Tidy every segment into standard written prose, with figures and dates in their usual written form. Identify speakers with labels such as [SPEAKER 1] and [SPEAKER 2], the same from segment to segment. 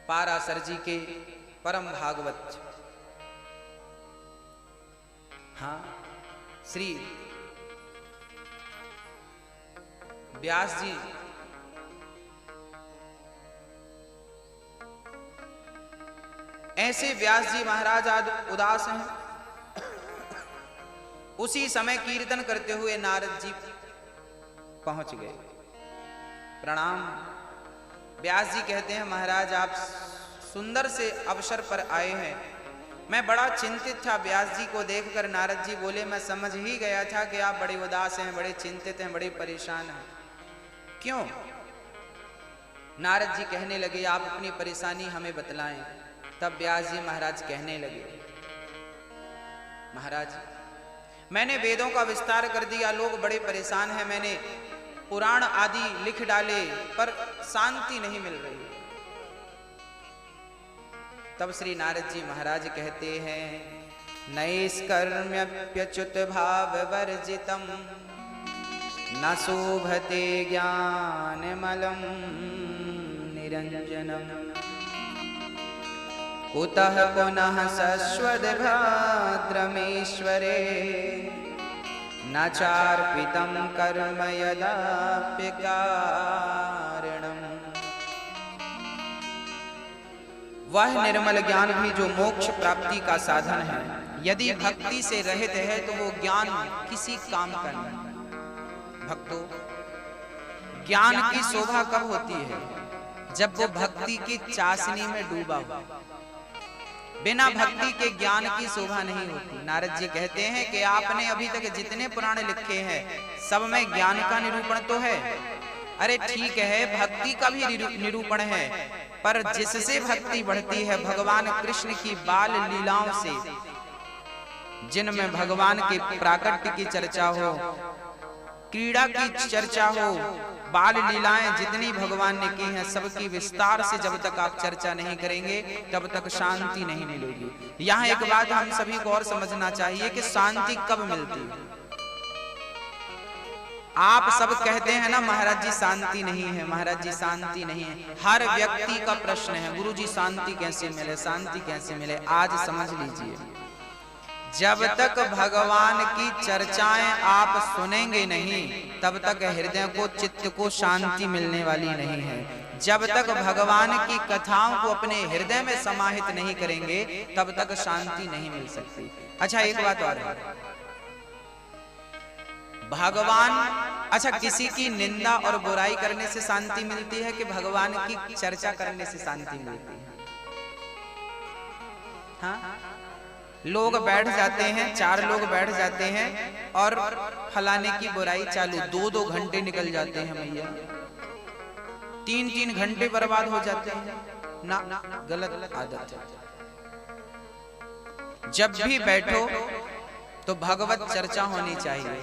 [SPEAKER 1] पाराशर जी के परम भागवत, हाँ, श्री व्यास जी ऐसे व्यास जी महाराज आज उदास हैं। उसी समय कीर्तन करते हुए नारद जी पहुंच गए। प्रणाम। व्यास जी कहते हैं महाराज आप सुंदर से अवसर पर आए हैं, मैं बड़ा चिंतित था। व्यास जी को देखकर नारद जी बोले मैं समझ ही गया था कि आप बड़े उदास हैं, बड़े चिंतित हैं, बड़े परेशान हैं। क्यों? नारद जी कहने लगे आप अपनी परेशानी हमें बतलाएं। तब व्यास जी महाराज कहने लगे महाराज मैंने वेदों का विस्तार कर दिया, लोग बड़े परेशान हैं, मैंने पुराण आदि लिख डाले पर शांति नहीं मिल रही। तब श्री नारद जी महाराज कहते हैं नैष्कर्म्यप्यच्युत भाव वर्जितम न शोभते ज्ञानमलं निरंजनम कुतः पुनः शश्वत भद्रमेश्वरे न चार्पितं कर्म यदाप्य कारणम्। वह निर्मल ज्ञान भी जो मोक्ष प्राप्ति का साधन है, यदि भक्ति से रहित है तो वो ज्ञान किसी काम का नहीं। भक्तों, ज्ञान की शोभा कब होती है? जब वो भक्ति की चाशनी में डूबा हो। बिना भक्ति के ज्ञान की शोभा नहीं होती। नारद जी कहते हैं कि आपने अभी तक जितने पुराण लिखे हैं सब में ज्ञान का निरूपण तो है। अरे ठीक है, भक्ति का भी निरूपण है, पर जिससे भक्ति बढ़ती है भगवान कृष्ण की बाल लीलाओं से, जिनमें भगवान के प्राकट्य की चर्चा हो, क्रीड़ा की चर्चा हो, बाल लीलाएं जितनी भगवान ने की हैं सबकी विस्तार से जब तक आप चर्चा नहीं करेंगे तब तक शांति नहीं मिलेगी। यहाँ एक बात हम सभी को और समझना चाहिए कि शांति कब मिलती है। आप सब कहते हैं ना महाराज जी शांति नहीं है, महाराज जी शांति नहीं है। हर व्यक्ति का प्रश्न है गुरु जी शांति कैसे मिले, शांति कैसे मिले। आज समझ लीजिए, जब तक भगवान की चर्चाएं आप सुनेंगे नहीं तब तक हृदय को, चित्त को शांति मिलने वाली नहीं है। जब तक भगवान की कथाओं को अपने हृदय में समाहित नहीं करेंगे तब तक शांति नहीं मिल सकती। अच्छा एक बात और है, भगवान, अच्छा किसी की निंदा और बुराई करने से शांति मिलती है कि भगवान की चर्चा करने से शांति मिलती है? हाँ, लोग बैठ जाते हैं, 4 लोग बैठ जाते हैं और फलाने की बुराई चालू, 2-2 घंटे निकल जाते हैं भैया, 3-3 घंटे बर्बाद हो जाते हैं ना। गलत आदत है। जब भी बैठो तो भगवत चर्चा होनी चाहिए।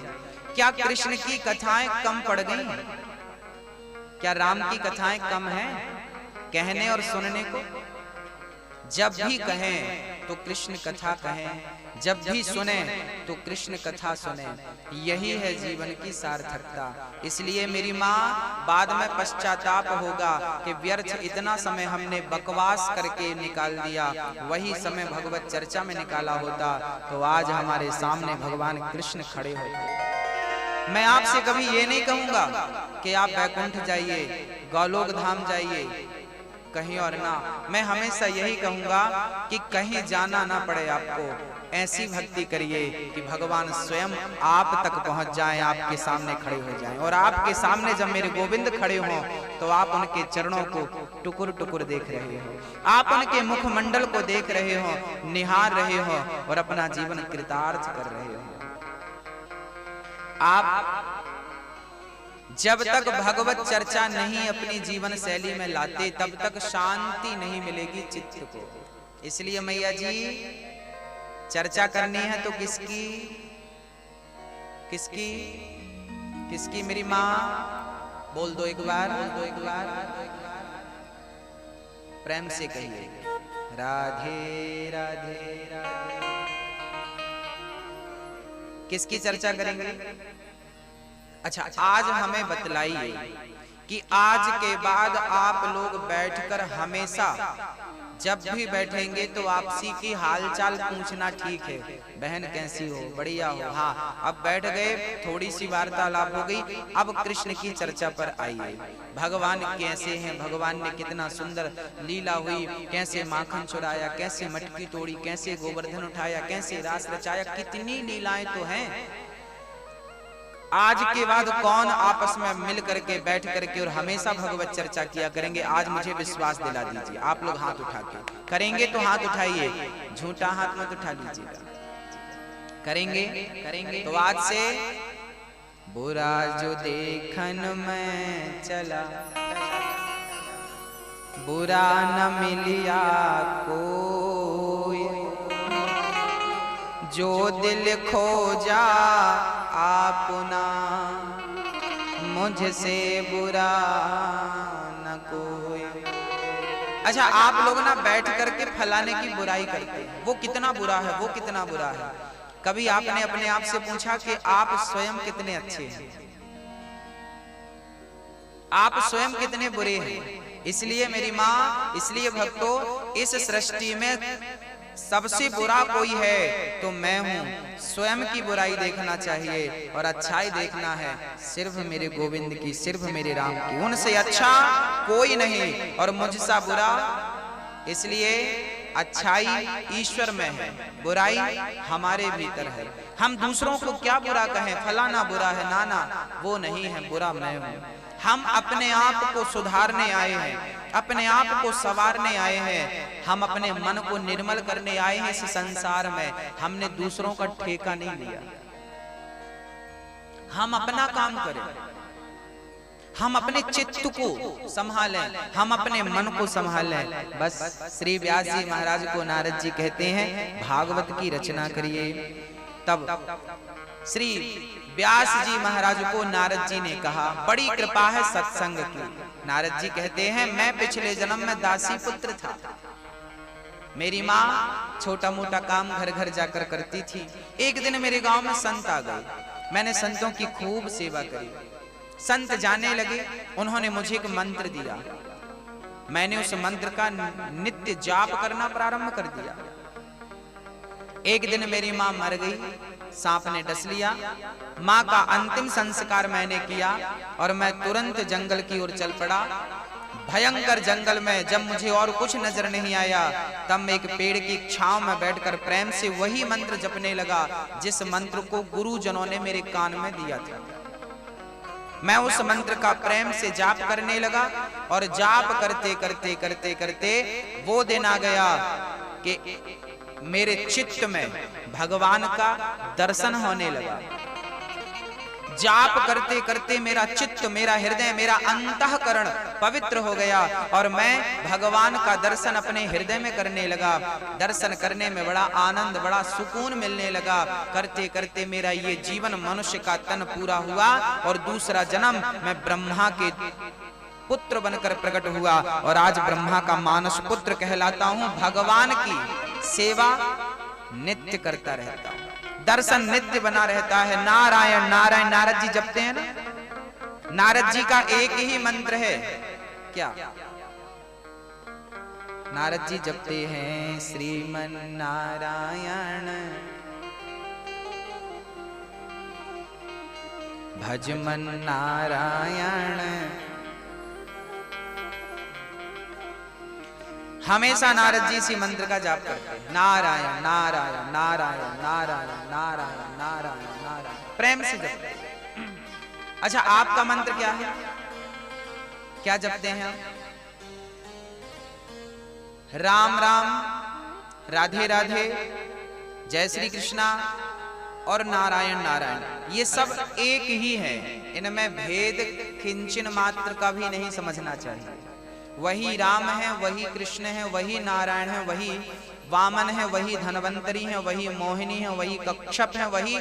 [SPEAKER 1] क्या कृष्ण की कथाएं कम पड़ गई? क्या राम की कथाएं कम हैं कहने और सुनने को? जब भी कहें तो कृष्ण कथा कहें, जब भी सुने तो कृष्ण कथा सुने। यही है जीवन की सार्थकता। इसलिए मेरी माँ, बाद में पश्चाताप होगा कि व्यर्थ इतना समय हमने बकवास करके निकाल दिया, वही समय भगवत चर्चा में निकाला होता तो आज हमारे सामने भगवान कृष्ण खड़े होते। मैं आपसे कभी ये नहीं कहूंगा कि आप वैकुंठ जाइए, गोलोक धाम जाइए, कहीं और ना। मैं हमेशा यही कहूंगा कि कहीं जाना ना पड़े आपको, ऐसी भक्ति करिए कि भगवान स्वयं आप तक पहुंच जाएं, आपके सामने खड़े हो जाएं। और आपके सामने जब मेरे गोविंद खड़े हों तो आप उनके चरणों को टुकुर टुकुर देख रहे हो, आप उनके मुखमंडल को देख रहे हो, निहार रहे हो और अपना जीवन कृतार्थ कर रहे हो। आप जब तक भगवत चर्चा नहीं अपनी जीवन शैली में लाते तब तक शांति नहीं मिलेगी चित्त को। इसलिए मैया जी, चर्चा करनी है तो किसकी किसकी किसकी? मेरी माँ, बोल दो एक बार, बोल दो एक बार, प्रेम से कहिए राधे राधे राधे। किसकी चर्चा करेंगे? अच्छा, आज हमें बतलाइए कि आज के बाद आप लोग बैठकर हमेशा जब भी बैठेंगे तो आपसी की हालचाल पूछना ठीक है, बहन कैसी हो, बढ़िया हो। हाँ, अब बैठ गए, थोड़ी सी वार्तालाप हो गई, अब कृष्ण की चर्चा पर आइए। भगवान कैसे हैं, भगवान ने कितना सुंदर लीला हुई, कैसे माखन चुराया, कैसे मटकी तोड़ी, कैसे गोवर्धन उठाया, कैसे रास रचाया, कितनी लीलाएं तो हैं। आज के बाद कौन आपस में मिल करके बैठ करके और हमेशा भगवत चर्चा किया करेंगे? आज मुझे विश्वास दिला दीजिए। आप लोग हाथ उठा के करेंगे तो हाथ उठाइए, झूठा हाथ मत उठा लीजिएगा। करेंगे तो आज से बुरा जो देखन में चला, बुरा न मिलिया कोई, जो दिल खोजा आपना, मुझसे बुरा न कोई। अच्छा, आप लोग ना बैठ करके फलाने की बुराई करते हैं, वो कितना बुरा है, वो कितना बुरा है। कभी आपने अपने आप से पूछा कि आप स्वयं कितने अच्छे हैं, आप स्वयं कितने बुरे हैं? इसलिए मेरी माँ, इसलिए भक्तों, इस सृष्टि में सबसे बुरा कोई है तो मैं हूँ। स्वयं की बुराई देखना चाहिए और अच्छाई देखना है सिर्फ मेरे गोविंद की, सिर्फ मेरे राम की। उनसे अच्छा कोई नहीं और मुझसा बुरा। इसलिए अच्छाई ईश्वर में है, बुराई हमारे भीतर है। हम दूसरों को क्या बुरा कहें, फलाना बुरा है, नाना वो नहीं है, बुरा मैं हूँ। हम अपने आप को सुधारने आए हैं, अपने आप को संवारने आए हैं, हम अपने मन को निर्मल करने आए हैं इस संसार में। हमने दूसरों का ठेका नहीं लिया। हम अपना काम करें, हम अपने चित्त को संभालें, हम अपने मन को संभालें। बस श्री व्यास जी महाराज को नारद जी कहते हैं भागवत की रचना करिए। तब श्री व्यास जी महाराज को नारद जी ने कहा, बड़ी कृपा है सत्संग की। नारद जी कहते हैं मैं पिछले जन्म में दासी पुत्र था। मेरी माँ छोटा मोटा काम घर घर जाकर करती थी। एक दिन मेरे गांव में संत आ गए, मैंने संतों की खूब सेवा करी। संत जाने लगे, उन्होंने मुझे एक मंत्र दिया। मैंने उस मंत्र का नित्य जाप करना प्रारंभ कर दिया। एक दिन मेरी माँ मर गई, सांप ने डस लिया। माँ का अंतिम संस्कार मैंने किया और मैं तुरंत जंगल की ओर चल पड़ा। भयंकर जंगल में जब मुझे और कुछ नजर नहीं आया, तब मैं एक पेड़ की छांव में बैठकर प्रेम से वही मंत्र जपने लगा जिस मंत्र को गुरुजनों ने मेरे कान में दिया था। मैं उस मंत्र का प्रेम से जाप करने लगा और जाप करते करते करते करते वो दिन आ गया कि मेरे चित्त में भगवान का दर्शन होने लगा। जाप करते करते मेरा चित्त, मेरा हृदय, मेरा अंतःकरण पवित्र हो गया और मैं भगवान का दर्शन अपने हृदय में करने लगा। दर्शन करने में बड़ा आनंद, बड़ा सुकून मिलने लगा। करते करते मेरा ये जीवन मनुष्य का तन पूरा हुआ और दूसरा जन्म मैं ब्रह्मा के पुत्र बनकर प्रकट हुआ और आज ब्रह्मा का मानस पुत्र कहलाता हूँ। भगवान की सेवा नित्य करता रहता हूँ, दर्शन नित्य बना रहता है। नारायण नारायण नारद जी जपते हैं ना, नारद जी का एक ही मंत्र है क्या? नारद जी जपते हैं श्रीमन नारायण भजमन नारायण। हमेशा नारद जी इसी मंत्र का जाप करते हैं, नारायण नारायण नारायण नारायण नारायण नारायण नारायण, प्रेम से जपते हैं। अच्छा, आपका मंत्र क्या है, क्या जपते हैं आप? राम राम, राधे राधे, जय श्री कृष्णा और नारायण नारायण, ये सब एक ही है। इनमें भेद किंचन मात्र का भी नहीं समझना चाहिए। वही राम है, वही कृष्ण है, वही नारायण है, वही वामन है, वही धनवंतरी है, वही मोहिनी है, वही कच्छप है, वही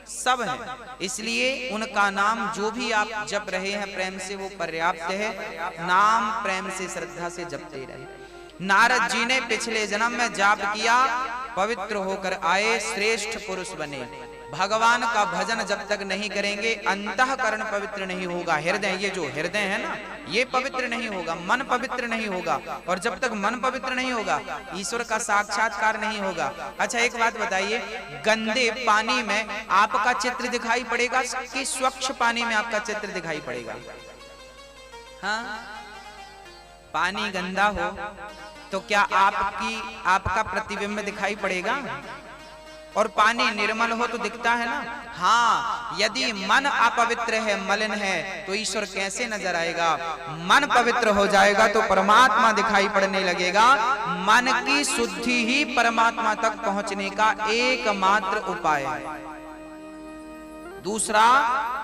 [SPEAKER 1] सब है। इसलिए उनका नाम जो भी आप जप रहे हैं प्रेम से वो पर्याप्त है। नाम प्रेम से श्रद्धा से जपते रहे। नारद जी ने पिछले जन्म में जाप किया, पवित्र होकर आए, श्रेष्ठ पुरुष बने। भगवान का भजन जब तक नहीं करेंगे अंतःकरण पवित्र नहीं होगा। हृदय, ये जो हृदय है ना, ये पवित्र नहीं होगा, मन पवित्र नहीं होगा। और जब तक मन पवित्र नहीं होगा ईश्वर का साक्षात्कार नहीं होगा। अच्छा एक बात बताइए, गंदे पानी में आपका चित्र दिखाई पड़ेगा कि स्वच्छ पानी में आपका चित्र दिखाई पड़ेगा? हाँ, पानी गंदा हो तो क्या आपका प्रतिबिंब दिखाई पड़ेगा? और पानी निर्मल हो तो दिखता है ना। हाँ, यदि मन अपवित्र है, मलिन है, तो ईश्वर कैसे नजर आएगा? मन पवित्र हो जाएगा तो परमात्मा दिखाई पड़ने लगेगा। मन की शुद्धि ही परमात्मा तक पहुंचने का एकमात्र उपाय है, दूसरा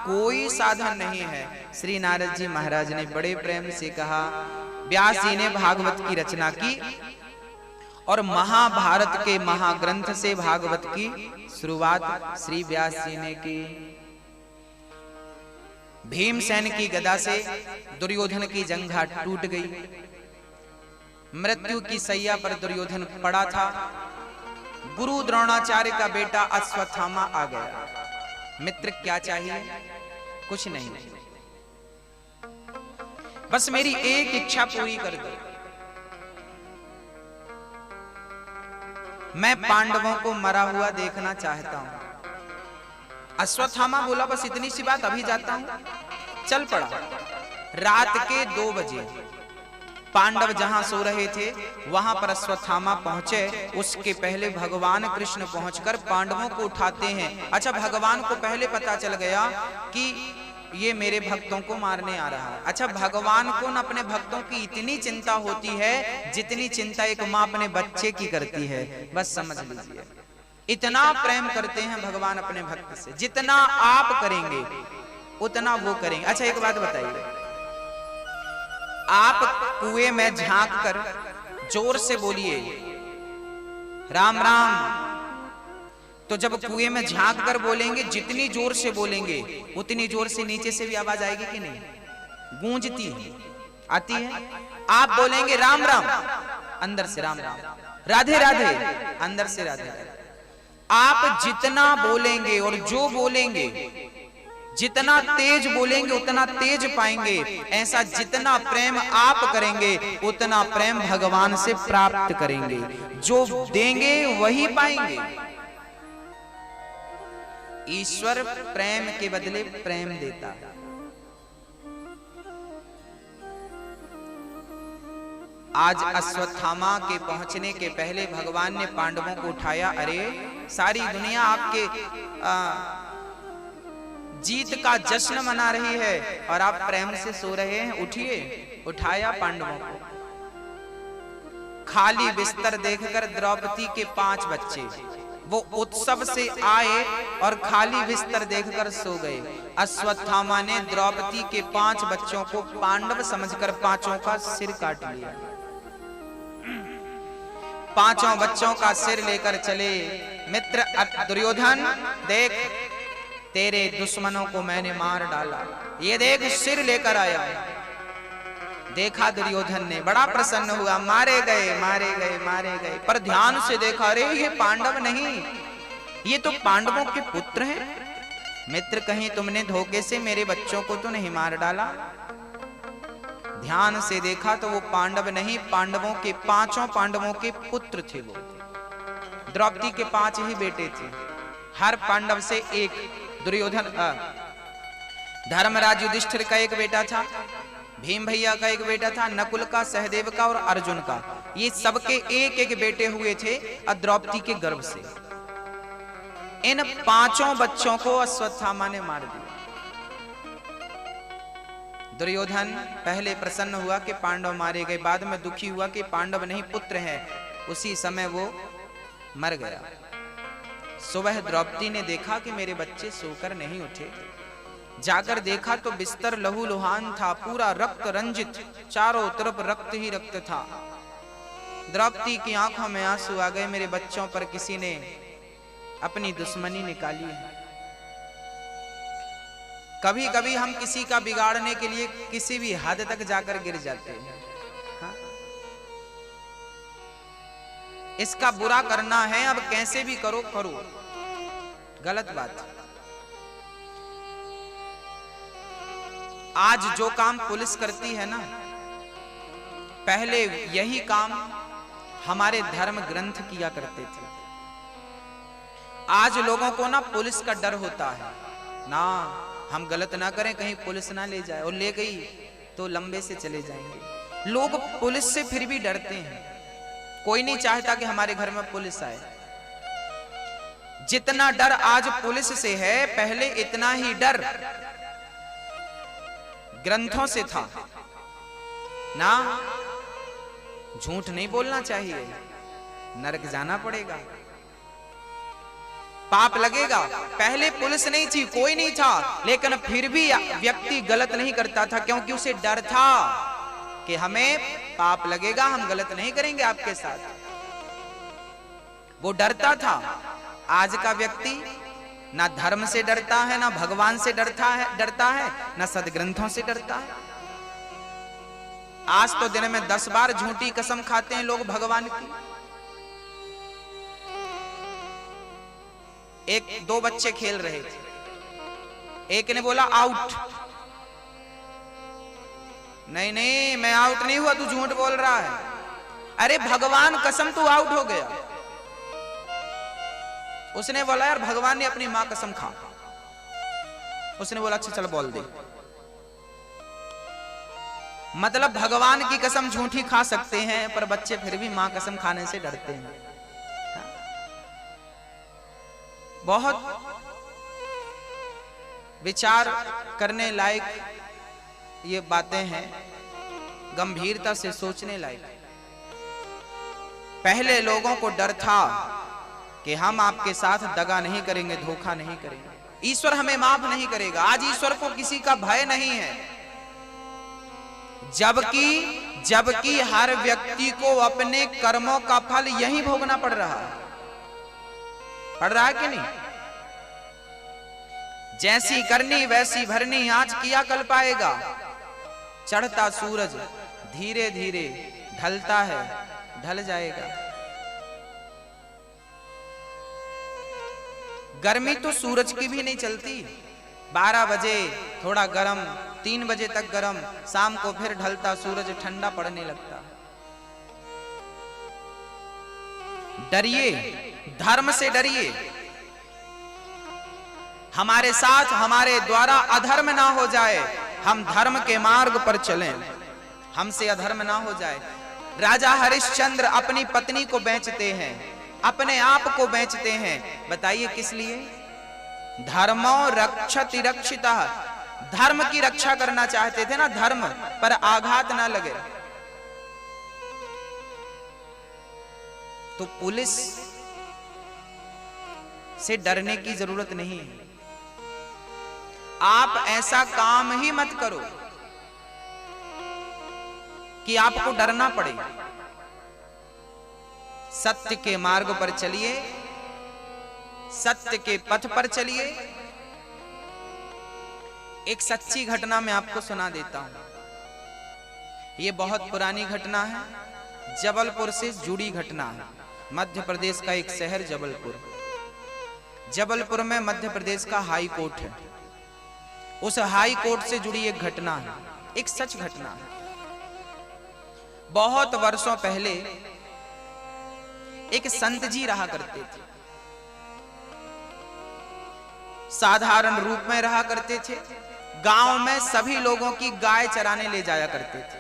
[SPEAKER 1] कोई साधन नहीं है। श्री नारद जी महाराज ने बड़े प्रेम से कहा, व्यास जी ने भागवत की रचना की और महाभारत के महाग्रंथ से भागवत की शुरुआत श्री व्यास जी ने की। भीमसेन की गदा से दुर्योधन की जंघा टूट गई, मृत्यु की सैया पर दुर्योधन पड़ा था। गुरु द्रोणाचार्य का बेटा अश्वत्थामा आ गया। मित्र क्या चाहिए? कुछ नहीं, बस मेरी एक इच्छा पूरी कर दो, मैं पांडवों को मरा हुआ देखना चाहता हूं। अश्वत्थामा बोला, बस इतनी सी बात, अभी जाता हूं। चल पड़ा। रात के 2 बजे पांडव जहां सो रहे थे वहां पर अश्वत्थामा पहुंचे। उसके पहले भगवान कृष्ण पहुंचकर पांडवों को उठाते हैं। अच्छा, भगवान को पहले पता चल गया कि ये मेरे भक्तों को मारने आ रहा है। अच्छा, भगवान को न अपने भक्तों की इतनी चिंता होती है जितनी चिंता एक माँ अपने बच्चे की करती है। बस समझ लीजिए, इतना प्रेम करते हैं भगवान अपने भक्त से, जितना आप करेंगे उतना वो करेंगे। अच्छा एक बात बताइए, आप कुएं में झांक कर जोर से बोलिए राम राम, तो जब कुएं में झांक कर बोलेंगे, जितनी जोर से बोलेंगे उतनी जोर से नीचे से भी आवाज आएगी कि नहीं? गूंजती है, आती है। आप बोलेंगे राम राम, अंदर से राम राम, राधे राधे, अंदर से राधे राधे। आप जितना बोलेंगे और जो बोलेंगे, जितना तेज बोलेंगे उतना तेज पाएंगे। ऐसा जितना प्रेम आप करेंगे उतना प्रेम भगवान से प्राप्त करेंगे। जो देंगे वही पाएंगे। ईश्वर प्रेम के बदले प्रेम देता है। आज अश्वत्थामा के पहुंचने के पहले भगवान ने पांडवों को उठाया। अरे सारी दुनिया आपके जीत का जश्न मना रही है और आप प्रेम से सो रहे हैं, उठिए। उठाया पांडवों को। खाली बिस्तर देखकर द्रौपदी के 5 बच्चे वो उत्सव से आए और खाली बिस्तर देखकर सो गए। अश्वत्थामा ने द्रौपदी के 5 बच्चों को पांडव समझकर 5 का सिर काट लिया। 5 बच्चों का सिर लेकर चले। मित्र दुर्योधन, देख तेरे दुश्मनों को मैंने मार डाला, ये देख सिर लेकर आया। देखा दुर्योधन ने, बड़ा प्रसन्न हुआ। मारे गए मारे गए मारे गए, पर ध्यान से देखा, अरे ये पांडव नहीं, ये तो पांडवों के पुत्र हैं। मित्र कहीं तुमने धोखे से मेरे बच्चों को तो नहीं मार डाला? ध्यान से देखा तो वो पांडव नहीं, पांडवों के 5 पांडवों के पुत्र थे। वो द्रौपदी के 5 ही बेटे थे, हर पांडव से एक। दुर्योधन धर्मराज युधिष्ठिर का एक बेटा था, भीम भैया का एक बेटा था, नकुल का, सहदेव का और अर्जुन का। ये सबके एक एक बेटे हुए थे द्रौपदी के गर्भ से। इन 5 बच्चों को अश्वत्थामा ने मार दिया। दुर्योधन पहले प्रसन्न हुआ कि पांडव मारे गए, बाद में दुखी हुआ कि पांडव नहीं पुत्र हैं। उसी समय वो मर गया। सुबह द्रौपदी ने देखा कि मेरे बच्चे सोकर नहीं उठे। जाकर देखा तो बिस्तर लहूलुहान था, पूरा रक्त रंजित, चारों तरफ रक्त ही रक्त था। द्रौपदी की आंखों में आंसू आ गए। मेरे बच्चों पर किसी ने अपनी दुश्मनी निकाली है। कभी कभी हम किसी का बिगाड़ने के लिए किसी भी हद तक जाकर गिर जाते हैं। हाँ? इसका बुरा करना है, अब कैसे भी करो करो। गलत बात। आज जो काम पुलिस करती है ना, पहले यही काम हमारे धर्म ग्रंथ किया करते थे। आज लोगों को ना पुलिस का डर होता है ना, हम गलत ना करें कहीं पुलिस ना ले जाए, और ले गई तो लंबे से चले जाएंगे। लोग पुलिस से फिर भी डरते हैं। कोई नहीं चाहता कि हमारे घर में पुलिस आए। जितना डर आज पुलिस से है, पहले इतना ही डर ग्रंथों से था ना। झूठ नहीं बोलना चाहिए, नरक जाना पड़ेगा, पाप लगेगा। पहले पुलिस नहीं थी, कोई नहीं था, लेकिन फिर भी व्यक्ति गलत नहीं करता था, क्योंकि उसे डर था कि हमें पाप लगेगा, हम गलत नहीं करेंगे आपके साथ। वो डरता था। आज का व्यक्ति ना धर्म से डरता है, ना भगवान से डरता है, ना सदग्रंथों से डरता है। आज तो दिन में 10 बार झूठी कसम खाते हैं लोग भगवान की। दो बच्चे खेल रहे थे, एक ने बोला आउट। नहीं नहीं, मैं आउट नहीं हुआ, तू झूठ बोल रहा है। अरे भगवान कसम, तू आउट हो गया। उसने बोला यार भगवान ने अपनी मां कसम खा। उसने बोला अच्छा चल बोल दे। मतलब भगवान की कसम झूठी खा सकते हैं, पर बच्चे फिर भी मां कसम खाने से डरते हैं। बहुत विचार करने लायक ये बातें हैं, गंभीरता से सोचने लायक। पहले लोगों को डर था कि हम आपके साथ दगा नहीं करेंगे, धोखा नहीं करेंगे, ईश्वर हमें माफ नहीं करेगा। आज ईश्वर को किसी का भय नहीं है, जबकि हर व्यक्ति को अपने कर्मों का फल यही भोगना पड़ रहा है। पड़ रहा है कि नहीं? जैसी करनी वैसी भरनी, आज किया कल पाएगा। चढ़ता सूरज धीरे धीरे ढलता है, ढल जाएगा। गर्मी तो सूरज की भी नहीं चलती। 12 बजे थोड़ा गर्म, 3 बजे तक गर्म, शाम को फिर ढलता सूरज, ठंडा पड़ने लगता। डरिए, धर्म से डरिए। हमारे साथ हमारे द्वारा अधर्म ना हो जाए, हम धर्म के मार्ग पर चलें, हमसे अधर्म ना हो जाए। राजा हरिश्चंद्र अपनी पत्नी को बेचते हैं, अपने आप को बेचते हैं। बताइए किस लिए? धर्मो रक्षति रक्षितः, धर्म की रक्षा करना चाहते थे ना, धर्म पर आघात ना लगे। तो पुलिस से डरने की जरूरत नहीं है। आप ऐसा काम ही मत करो कि आपको डरना पड़े। सत्य के मार्ग पर चलिए, सत्य के पथ पर चलिए। एक सच्ची घटना मैं आपको सुना देता हूं। यह बहुत पुरानी घटना है, जबलपुर से जुड़ी घटना है। मध्य प्रदेश का एक शहर जबलपुर। जबलपुर में मध्य प्रदेश का हाई कोर्ट है। उस हाई कोर्ट से जुड़ी एक घटना है, एक सच घटना है। बहुत वर्षों पहले एक संत जी रहा करते थे। साधारण रूप में रहा करते थे। गांव में सभी लोगों की गाय चराने ले जाया करते थे।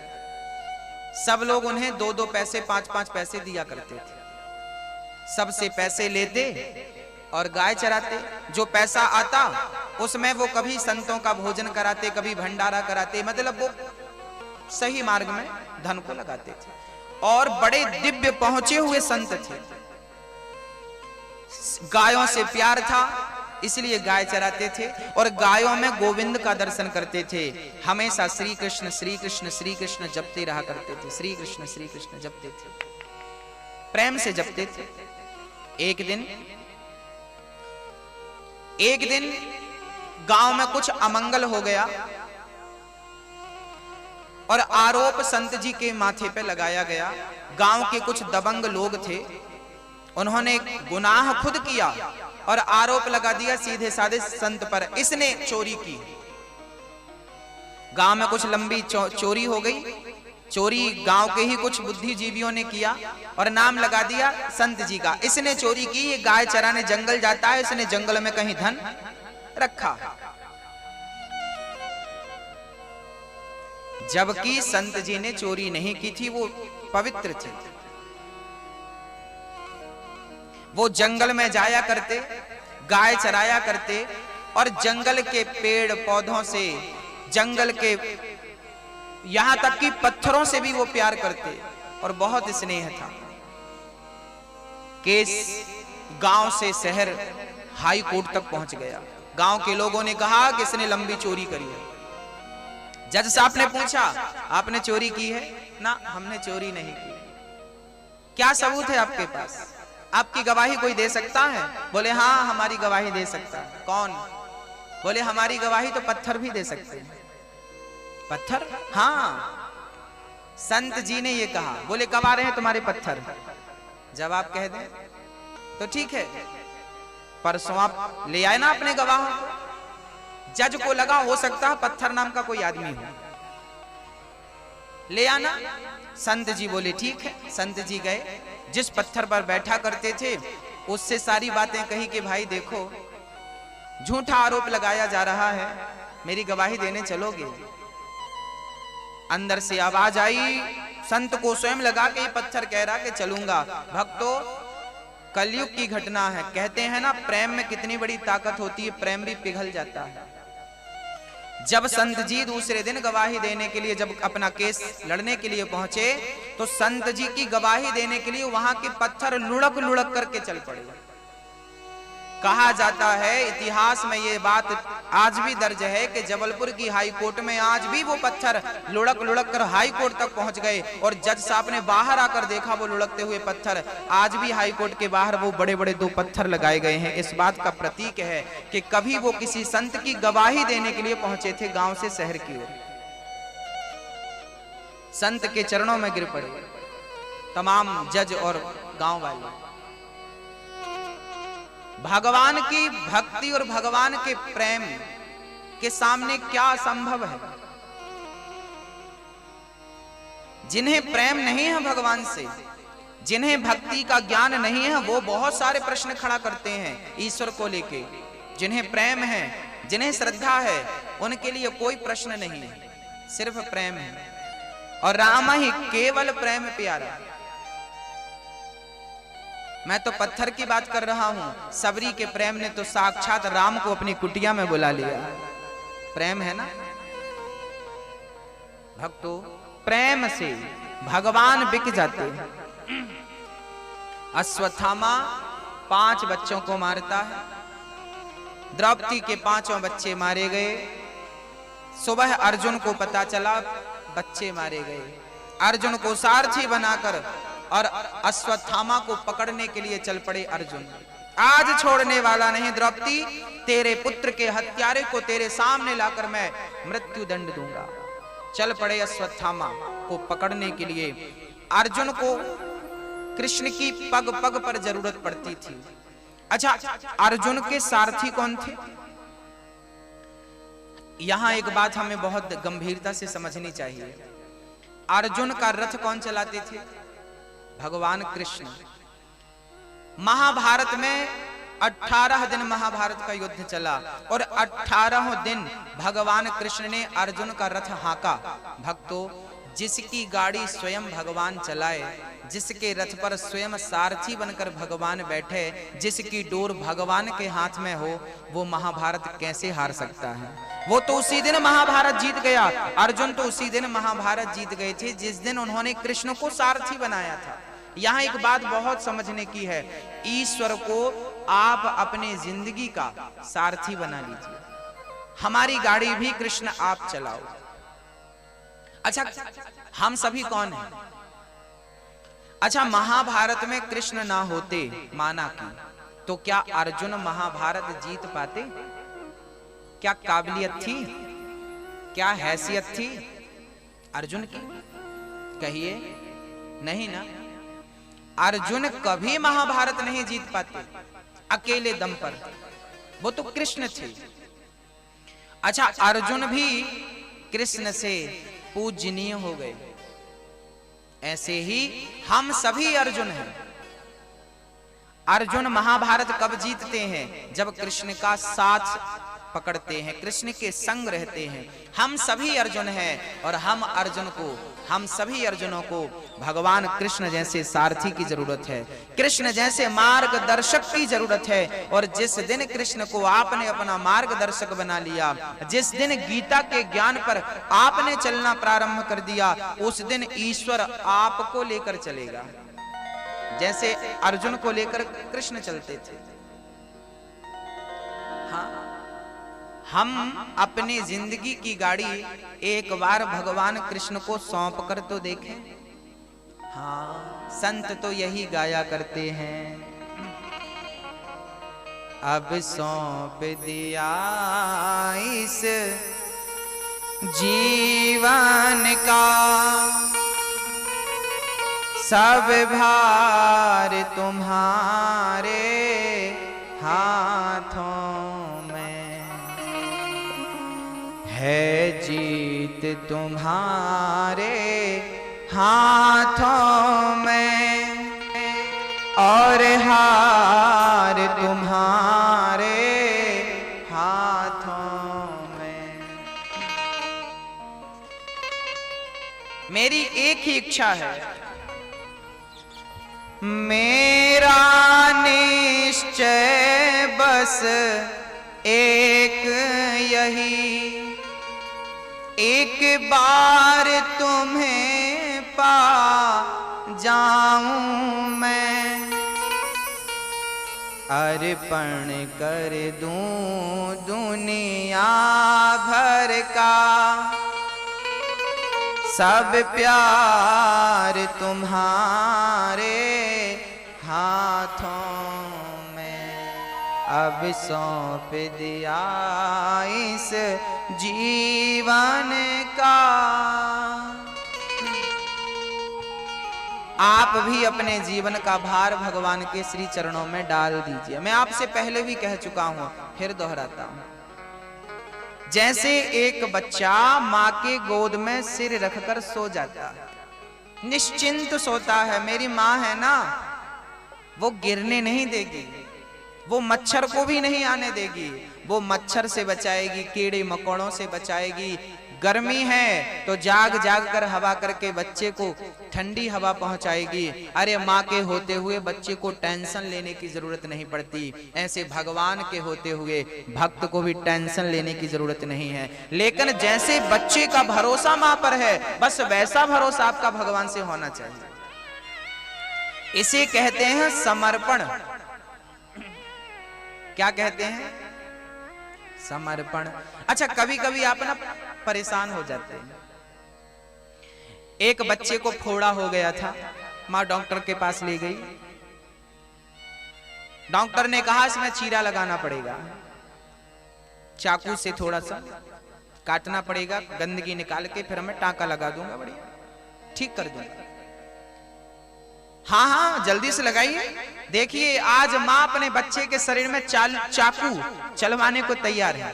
[SPEAKER 1] सब लोग उन्हें 2-2 पैसे, 5-5 पैसे दिया करते थे। सबसे पैसे लेते और गाय चराते। जो पैसा आता उसमें वो कभी संतों का भोजन कराते, कभी भंडारा कराते। मतलब वो सही मार्ग में धन को लगाते थे। और बड़े दिव्य पहुंचे हुए संत थे। गायों से प्यार था, इसलिए गाय चराते थे और गायों में गोविंद का दर्शन करते थे। हमेशा श्री कृष्ण श्री कृष्ण श्री कृष्ण जपते रहा करते थे। श्री कृष्ण जपते थे, प्रेम से जपते थे। एक दिन गांव में कुछ अमंगल हो गया और आरोप संत जी के माथे पे लगाया गया। गांव के कुछ दबंग लोग थे, उन्होंने गुनाह खुद किया और आरोप लगा दिया सीधे साधे संत पर, इसने चोरी की। गांव में कुछ लंबी चोरी हो गई, चोरी गांव के ही कुछ बुद्धिजीवियों ने किया और नाम लगा दिया संत जी का, इसने चोरी की। ये गाय चराने जंगल जाता है, इसने जंगल में कहीं धन रखा। जबकि संत जी ने चोरी नहीं की थी, वो पवित्र थे। वो जंगल में जाया करते, गाय चराया करते और जंगल के पेड़ पौधों से, जंगल के यहां तक कि पत्थरों से भी वो प्यार करते और बहुत स्नेह था। केस गांव से शहर हाई कोर्ट तक पहुंच गया। गांव के लोगों ने कहा कि इसने लंबी चोरी करी है। जज साहब ने पूछा, आपने चोरी की है? ना, हमने चोरी नहीं की। क्या सबूत है आपके पास? आपकी गवाही कोई दे सकता है? बोले हाँ, हमारी गवाही दे सकता है। कौन? बोले हमारी गवाही तो पत्थर भी दे सकते हैं। पत्थर? हाँ, संत जी ने ये कहा। बोले कब आ रहे हैं तुम्हारे पत्थर? जब आप कह दें तो ठीक है, परसों आप ले आए ना अपने गवाहों को। जज को लगा हो सकता है पत्थर नाम का कोई आदमी हो, ले आना। संत जी बोले ठीक है। संत जी गए, जिस पत्थर पर बैठा करते थे उससे सारी बातें कही कि भाई देखो, झूठा आरोप लगाया जा रहा है, मेरी गवाही देने चलोगे? अंदर से आवाज आई, संत को स्वयं लगा के पत्थर कह रहा कि चलूंगा। भक्तों, कलयुग की घटना है। कहते हैं ना, प्रेम में कितनी बड़ी ताकत होती है, प्रेम भी पिघल जाता है। जब संत जी दूसरे दिन गवाही देने के लिए, जब अपना केस लड़ने के लिए पहुंचे, तो संत जी की गवाही देने के लिए वहां के पत्थर लुढ़क लुढ़क करके चल पड़े। कहा जाता है, इतिहास में ये बात आज भी दर्ज है कि जबलपुर की हाई कोर्ट में आज भी वो पत्थर लुढ़क लुढ़क कर हाई कोर्ट तक पहुंच गए और जज साहब ने बाहर आकर देखा वो लुढ़कते हुए पत्थर। आज भी हाई कोर्ट के बाहर वो बड़े बड़े 2 पत्थर लगाए गए हैं। इस बात का प्रतीक है कि कभी वो किसी संत की गवाही देने के लिए पहुंचे थे गांव से शहर की ओर। संत के चरणों में गिर पड़े तमाम जज और गांव वाले। भगवान की भक्ति और भगवान के प्रेम के सामने क्या असंभव है? जिन्हें प्रेम नहीं है भगवान से, जिन्हें भक्ति का ज्ञान नहीं है, वो बहुत सारे प्रश्न खड़ा करते हैं ईश्वर को लेके। जिन्हें प्रेम है, जिन्हें श्रद्धा है, उनके लिए कोई प्रश्न नहीं है, सिर्फ प्रेम है। और राम ही केवल प्रेम प्यारा। मैं तो पत्थर की बात कर रहा हूं, सबरी के प्रेम ने तो साक्षात राम को अपनी कुटिया में बुला लिया। प्रेम है ना भक्तों, प्रेम से भगवान बिक जाते हैं। अश्वत्थामा 5 बच्चों को मारता है, द्रौपदी के 5 बच्चे मारे गए। सुबह अर्जुन को पता चला बच्चे मारे गए। अर्जुन को सारथी बनाकर और अश्वत्थामा को पकड़ने के लिए चल पड़े अर्जुन। आज छोड़ने वाला नहीं द्रौपदी, तेरे पुत्र के हत्यारे को तेरे सामने लाकर मैं मृत्यु दंड दूंगा। चल पड़े अश्वत्थामा को पकड़ने के लिए। अर्जुन को कृष्ण की पग पग पर जरूरत पड़ती थी। अच्छा, अर्जुन के सारथी कौन थे? यहां एक बात हमें बहुत गंभीरता से समझनी चाहिए। अर्जुन का रथ कौन चलाते थे? भगवान कृष्ण। महाभारत में 18 दिन महाभारत का युद्ध चला और 18 दिन भगवान कृष्ण ने अर्जुन का रथ हांका। भक्तों, जिसकी गाड़ी स्वयं भगवान चलाए, जिसके रथ पर स्वयं सारथी बनकर भगवान बैठे, जिसकी डोर भगवान के हाथ में हो, वो महाभारत कैसे हार सकता है? वो तो उसी दिन महाभारत जीत गया। अर्जुन तो उसी दिन महाभारत जीत गए थे जिस दिन उन्होंने कृष्ण को सारथी बनाया था। यहाँ एक बात बहुत समझने की है, ईश्वर को आप अपने जिंदगी का सारथी बना लीजिए। हमारी गाड़ी भी कृष्ण आप चलाओ। अच्छा, हम सभी कौन हैं? अच्छा, महाभारत में कृष्ण ना होते, माना कि, तो क्या अर्जुन महाभारत जीत पाते? क्या काबिलियत थी? क्या हैसियत थी अर्जुन की? कहिए नहीं ना। अर्जुन कभी महाभारत नहीं जीत पाते। अकेले दम पर, वो तो कृष्ण थे। अच्छा, अर्जुन भी कृष्ण से पूजनीय हो गए। ऐसे ही हम सभी अर्जुन हैं। अर्जुन महाभारत कब जीतते हैं? जब कृष्ण का साथ पकड़ते हैं, कृष्ण के संग रहते हैं। हम सभी अर्जुन हैं और हम सभी अर्जुनों को भगवान कृष्ण जैसे सारथी की जरूरत है, कृष्ण जैसे मार्गदर्शक की जरूरत है। और जिस दिन कृष्ण को आपने अपना मार्गदर्शक बना लिया, जिस दिन गीता के ज्ञान पर आपने चलना प्रारंभ कर दिया, उस दिन ईश्वर आपको लेकर चलेगा, जैसे अर्जुन को लेकर कृष्ण चलते थे। हाँ, हम अपनी जिंदगी की गाड़ी एक बार भगवान कृष्ण को सौंप कर तो देखें। हाँ, संत तो यही गाया करते हैं, अब सौंप दिया इस जीवन का सब भार तुम्हारे हाथों में, है जीत तुम्हारे हाथों में और हार तुम्हारे हाथों में। मेरी एक ही इच्छा है, मेरा निश्चय बस एक यही, एक बार तुम्हें पा जाऊं मैं, अर्पण कर दूं दुनिया भर का सब प्यार तुम्हारे हाथों में, अब सौंप दिया इस जीवन का। आप भी अपने जीवन का भार भगवान के श्री चरणों में डाल दीजिए। मैं आपसे पहले भी कह चुका हूं, फिर दोहराता हूं। जैसे एक बच्चा मां के गोद में सिर रखकर सो जाता है, निश्चिंत सोता है, मेरी मां है ना, वो गिरने नहीं देगी, वो मच्छर को भी नहीं आने देगी, वो मच्छर से बचाएगी, कीड़े मकोड़ों से बचाएगी। गर्मी है तो जाग जाग कर हवा करके बच्चे को ठंडी हवा पहुंचाएगी। अरे माँ के होते हुए बच्चे को टेंशन लेने की जरूरत नहीं पड़ती, ऐसे भगवान के होते हुए भक्त को भी टेंशन लेने की जरूरत नहीं है। लेकिन जैसे बच्चे का भरोसा माँ पर है, बस वैसा भरोसा आपका भगवान से होना चाहिए। इसे कहते हैं समर्पण। क्या कहते हैं? समर्पण। अच्छा, कभी कभी आप ना परेशान हो जाते हैं। एक बच्चे को फोड़ा हो गया था, मां डॉक्टर के पास ले गई। डॉक्टर ने कहा इसमें चीरा लगाना पड़ेगा, चाकू से थोड़ा सा काटना पड़ेगा, गंदगी निकाल के फिर मैं टांका लगा दूंगा, बढ़िया ठीक कर दूंगा। हाँ हाँ जल्दी से लगाइए। देखिए आज मां अपने बच्चे के शरीर में चाकू चलवाने को तैयार है,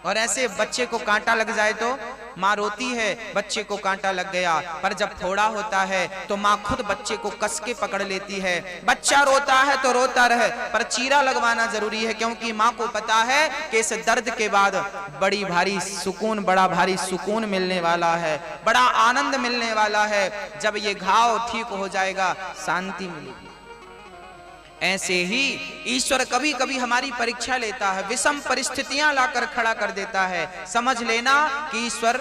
[SPEAKER 1] और ऐसे बच्चे को कांटा लग जाए तो माँ रोती है, बच्चे को कांटा लग गया। पर जब फोड़ा होता है तो माँ खुद बच्चे को कस के पकड़ लेती है। बच्चा रोता है तो रोता रहे, पर चीरा लगवाना जरूरी है, क्योंकि माँ को पता है कि इस दर्द के बाद बड़ा भारी सुकून मिलने वाला है, बड़ा आनंद मिलने वाला है। जब ये घाव ठीक हो जाएगा शांति मिलेगी। ऐसे ही ईश्वर कभी कभी हमारी परीक्षा लेता है, विषम परिस्थितियां लाकर खड़ा कर देता है। समझ लेना कि ईश्वर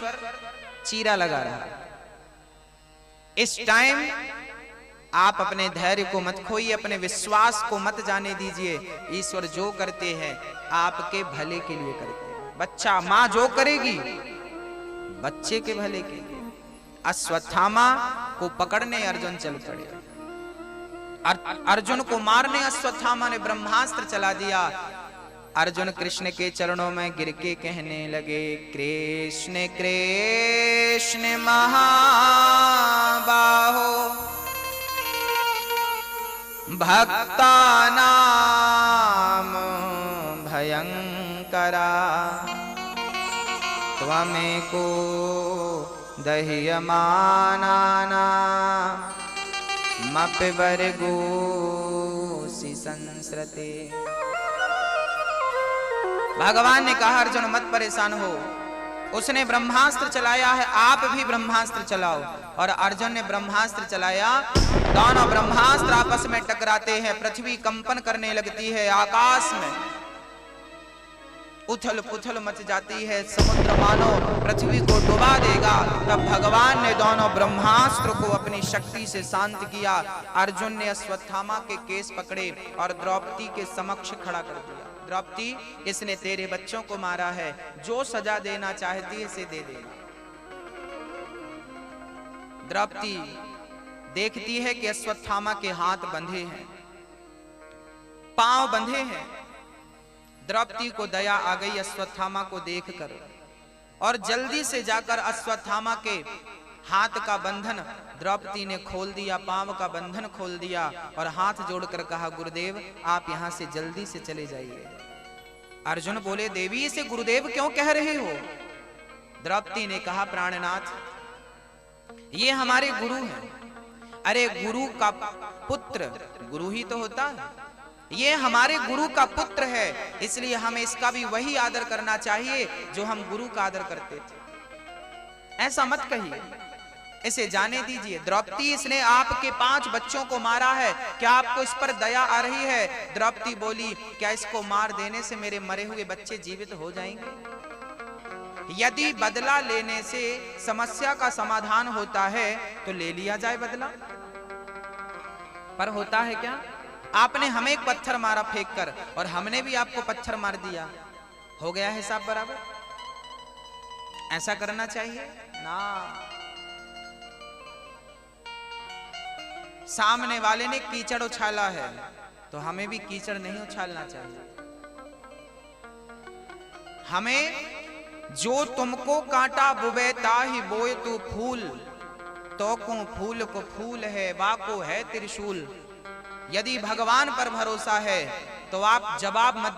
[SPEAKER 1] चीरा लगा रहा है। इस टाइम आप अपने धैर्य को मत खोइए, अपने विश्वास को मत जाने दीजिए। ईश्वर जो करते हैं आपके भले के लिए करते हैं। बच्चा मां जो करेगी बच्चे के भले के लिए। अश्वत्थामा को पकड़ने अर्जुन चल पड़े, अर्जुन को मारने अश्वत्थामा ने ब्रह्मास्त्र चला दिया। अर्जुन कृष्ण के चरणों में गिर के कहने लगे, कृष्ण कृष्ण महाबाहो भक्तानां परा त्वमेको दह्यमानाना मपिबर्गोसि संसृते। भगवान ने कहा अर्जुन मत परेशान हो, उसने ब्रह्मास्त्र चलाया है, आप भी ब्रह्मास्त्र चलाओ। और अर्जुन ने ब्रह्मास्त्र चलाया, दोनों ब्रह्मास्त्र आपस में टकराते हैं, पृथ्वी कंपन करने लगती है, आकाश में उथल पुथल मच जाती है, समुद्र मानो पृथ्वी को डुबा देगा। तब भगवान ने दोनों ब्रह्मास्त्र को अपनी शक्ति से शांत किया। अर्जुन ने अश्वत्थामा के केस पकड़े और द्रौपदी के समक्ष खड़ा कर दिया। द्रौपदी, इसने तेरे बच्चों को मारा है, जो सजा देना चाहती है इसे दे देना। द्रौपदी देखती है कि अश्वत्थामा के हाथ बंधे हैं, पांव बंधे हैं। द्रौपदी को दया आ गई अश्वत्थामा को देखकर, और जल्दी से जाकर अश्वत्थामा के हाथ का बंधन द्रौपदी ने खोल दिया, पांव का बंधन खोल दिया और हाथ जोड़कर कहा गुरुदेव आप यहां से जल्दी से चले जाइए। अर्जुन बोले देवी इसे गुरुदेव क्यों कह रहे हो? द्रौपदी ने कहा प्राणनाथ ये हमारे गुरु हैं। अरे गुरु का पुत्र गुरु ही तो होता है, ये हमारे गुरु का पुत्र है, इसलिए हमें इसका भी वही आदर करना चाहिए जो हम गुरु का आदर करते थे। ऐसा मत कहिए, इसे जाने दीजिए। द्रौपदी इसने आपके 5 बच्चों को मारा है, क्या आपको इस पर दया आ रही है? द्रौपदी बोली क्या इसको मार देने से मेरे मरे हुए बच्चे जीवित हो जाएंगे? यदि बदला लेने से समस्या का समाधान होता है तो ले लिया जाए बदला, पर होता है क्या? आपने हमें एक पत्थर मारा फेंक कर और हमने भी आपको पत्थर मार दिया, हो गया हिसाब बराबर? ऐसा करना चाहिए ना। सामने वाले ने कीचड़ उछाला है तो हमें भी कीचड़ नहीं उछालना चाहिए। हमें जो तुमको कांटा बुबे ताहि बोए तू फूल, तो को फूल को फूल है वाको है त्रिशूल। यदि भगवान पर भरोसा है तो आप जवाब मत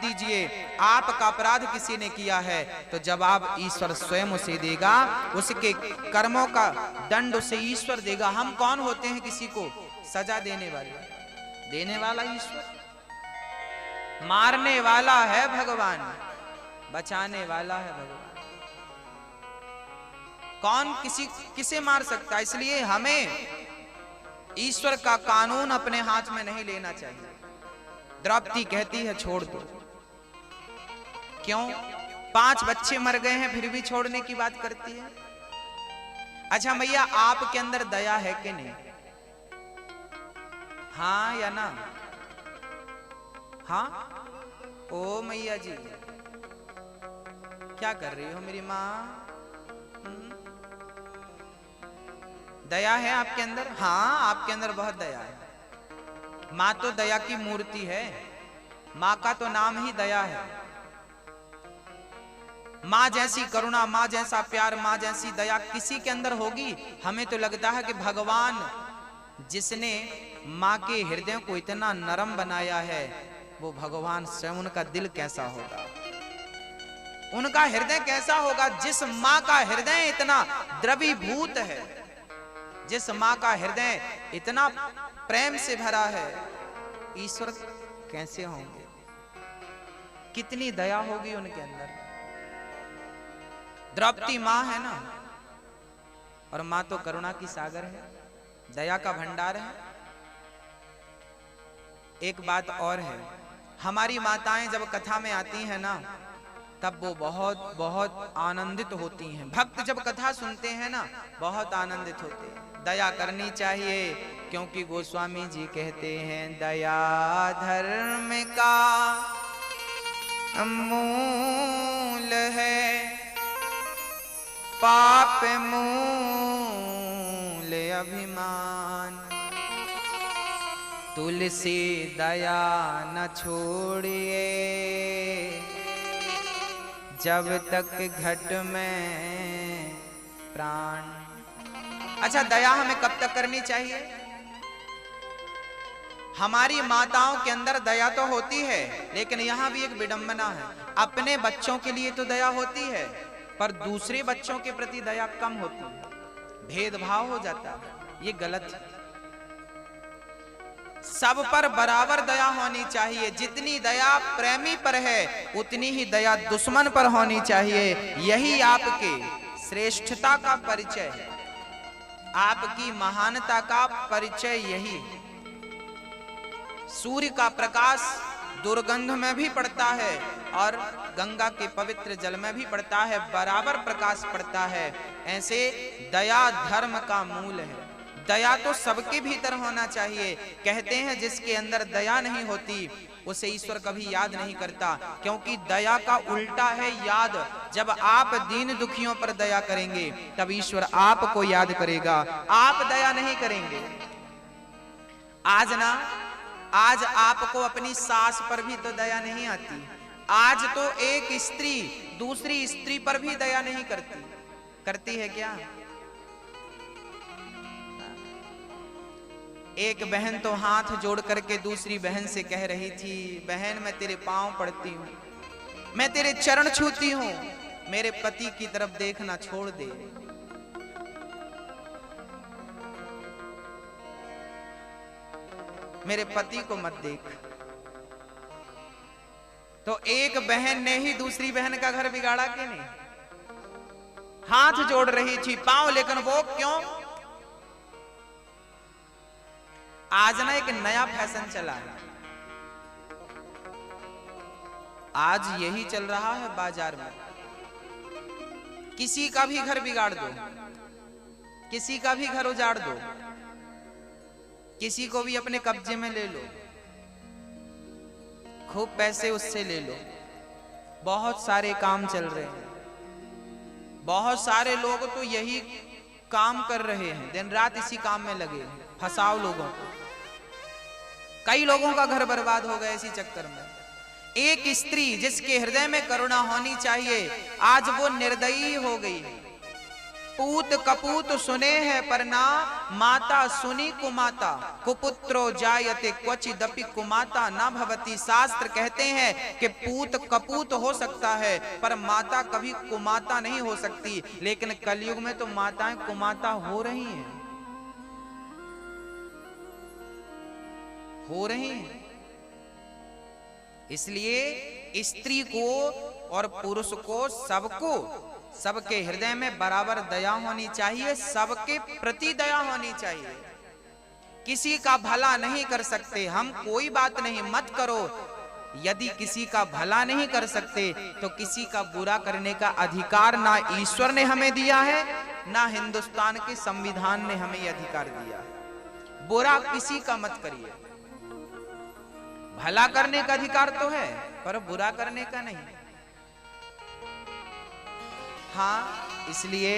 [SPEAKER 1] दीजिए। आपका अपराध किसी ने किया है तो जवाब ईश्वर स्वयं उसे देगा, उसके कर्मों का दंड उसे ईश्वर देगा। हम कौन होते हैं किसी को सजा देने वाले? देने वाला ईश्वर, मारने वाला है भगवान, बचाने वाला है भगवान। कौन किसे मार सकता? इसलिए हमें ईश्वर का कानून अपने हाथ में नहीं लेना चाहिए। द्रौपदी कहती है छोड़ दो। क्यों? 5 बच्चे मर गए हैं फिर भी छोड़ने की बात करती है। अच्छा मैया आपके अंदर दया है कि नहीं? हाँ या ना? हाँ? ओ मैया जी क्या कर रही हो मेरी माँ? दया है आपके अंदर? हाँ आपके अंदर बहुत दया है। माँ तो दया की मूर्ति है, माँ का तो नाम ही दया है। माँ जैसी करुणा, माँ जैसा प्यार, माँ जैसी दया किसी के अंदर होगी? हमें तो लगता है कि भगवान जिसने माँ के हृदय को इतना नरम बनाया है वो भगवान स्वयं, उनका दिल कैसा होगा, उनका हृदय कैसा होगा? जिस माँ का हृदय इतना द्रवीभूत है, जिस माँ का हृदय इतना प्रेम से भरा है, ईश्वर कैसे होंगे? कितनी दया होगी उनके अंदर। द्रौपदी माँ है ना, और माँ तो करुणा की सागर है, दया का भंडार है। एक बात और है, हमारी माताएं जब कथा में आती हैं ना तब वो बहुत बहुत आनंदित होती हैं। भक्त जब कथा सुनते हैं ना बहुत आनंदित होते हैं। दया करनी चाहिए, क्योंकि गोस्वामी जी कहते हैं दया धर्म का मूल है, पाप मूल अभिमान। तुलसी दया न छोड़िए जब तक घट में प्राण। अच्छा दया हमें कब तक करनी चाहिए? हमारी माताओं के अंदर दया तो होती है, लेकिन यहां भी एक विडंबना है। अपने बच्चों के लिए तो दया होती है, पर दूसरे बच्चों के प्रति दया कम होती है, भेदभाव हो जाता है। ये गलत है। सब पर बराबर दया होनी चाहिए। जितनी दया प्रेमी पर है उतनी ही दया दुश्मन पर होनी चाहिए। यही आपके श्रेष्ठता का परिचय है, आपकी महानता का परिचय यही है। सूर्य का प्रकाश दुर्गंध में भी पड़ता है और गंगा के पवित्र जल में भी पड़ता है, बराबर प्रकाश पड़ता है। ऐसे दया धर्म का मूल है। दया तो सबके भीतर होना चाहिए। कहते हैं जिसके अंदर दया नहीं होती उसे ईश्वर कभी याद नहीं करता, क्योंकि दया का उल्टा है याद। जब आप दीन दुखियों पर दया करेंगे तब ईश्वर आपको याद करेगा, आप दया नहीं करेंगे। आज आपको अपनी सास पर भी तो दया नहीं आती। आज तो एक स्त्री दूसरी स्त्री पर भी दया नहीं करती। करती है क्या? एक बहन तो हाथ जोड़ करके दूसरी बहन से कह रही थी, बहन मैं तेरे पांव पड़ती हूं, मैं तेरे चरण छूती हूं, मेरे पति की तरफ देखना छोड़ दे। मेरे पति को मत देख। तो एक बहन ने ही दूसरी बहन का घर बिगाड़ा कि नहीं? हाथ जोड़ रही थी पांव, लेकिन वो क्यों? आज ना एक नया फैशन चला है, आज यही चल रहा है बाजार में। किसी का भी घर बिगाड़ दो, किसी का भी घर उजाड़ दो, किसी को भी अपने कब्जे में ले लो, खूब पैसे उससे ले लो। बहुत सारे काम चल रहे हैं, बहुत सारे लोग तो यही काम कर रहे हैं, दिन रात इसी काम में लगे हैं, फंसाओ लोगों को। कई लोगों का घर बर्बाद हो गया इसी चक्कर में। एक स्त्री जिसके हृदय में करुणा होनी चाहिए, आज वो निर्दयी हो गई। पूत कपूत सुने है पर ना माता सुनी कुमाता, कुपुत्रो जायते क्वचिदपि कुमाता ना भवती। शास्त्र कहते हैं कि पूत कपूत हो सकता है पर माता कभी कुमाता नहीं हो सकती। लेकिन कलयुग में तो माताएं कुमाता हो रही हैं, हो रही हैं। इसलिए स्त्री को और पुरुष को, सबको, सबके हृदय में बराबर दया होनी चाहिए, सबके प्रति दया होनी चाहिए। किसी का भला नहीं कर सकते हम, कोई बात नहीं, मत करो। यदि किसी का भला नहीं कर सकते तो किसी का बुरा करने का अधिकार ना ईश्वर ने हमें दिया है, ना हिंदुस्तान के संविधान ने हमें यह अधिकार दिया है। बुरा किसी का मत करिए। भला करने का अधिकार तो है पर बुरा करने का नहीं। हाँ, इसलिए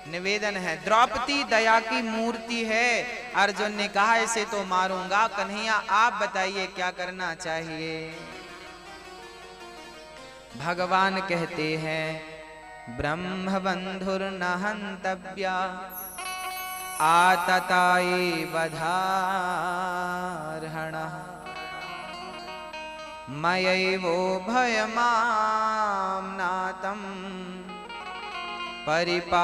[SPEAKER 1] निवेदन है, द्रौपदी दया की मूर्ति है। अर्जुन ने कहा इसे तो मारूंगा। कन्हैया आप बताइए क्या करना चाहिए? भगवान कहते हैं ब्रह्म बंधुर न हंतव्या आतताये वधार्हणः मयैवो भयमाम्नातं परिपाह्यनुशासनम्।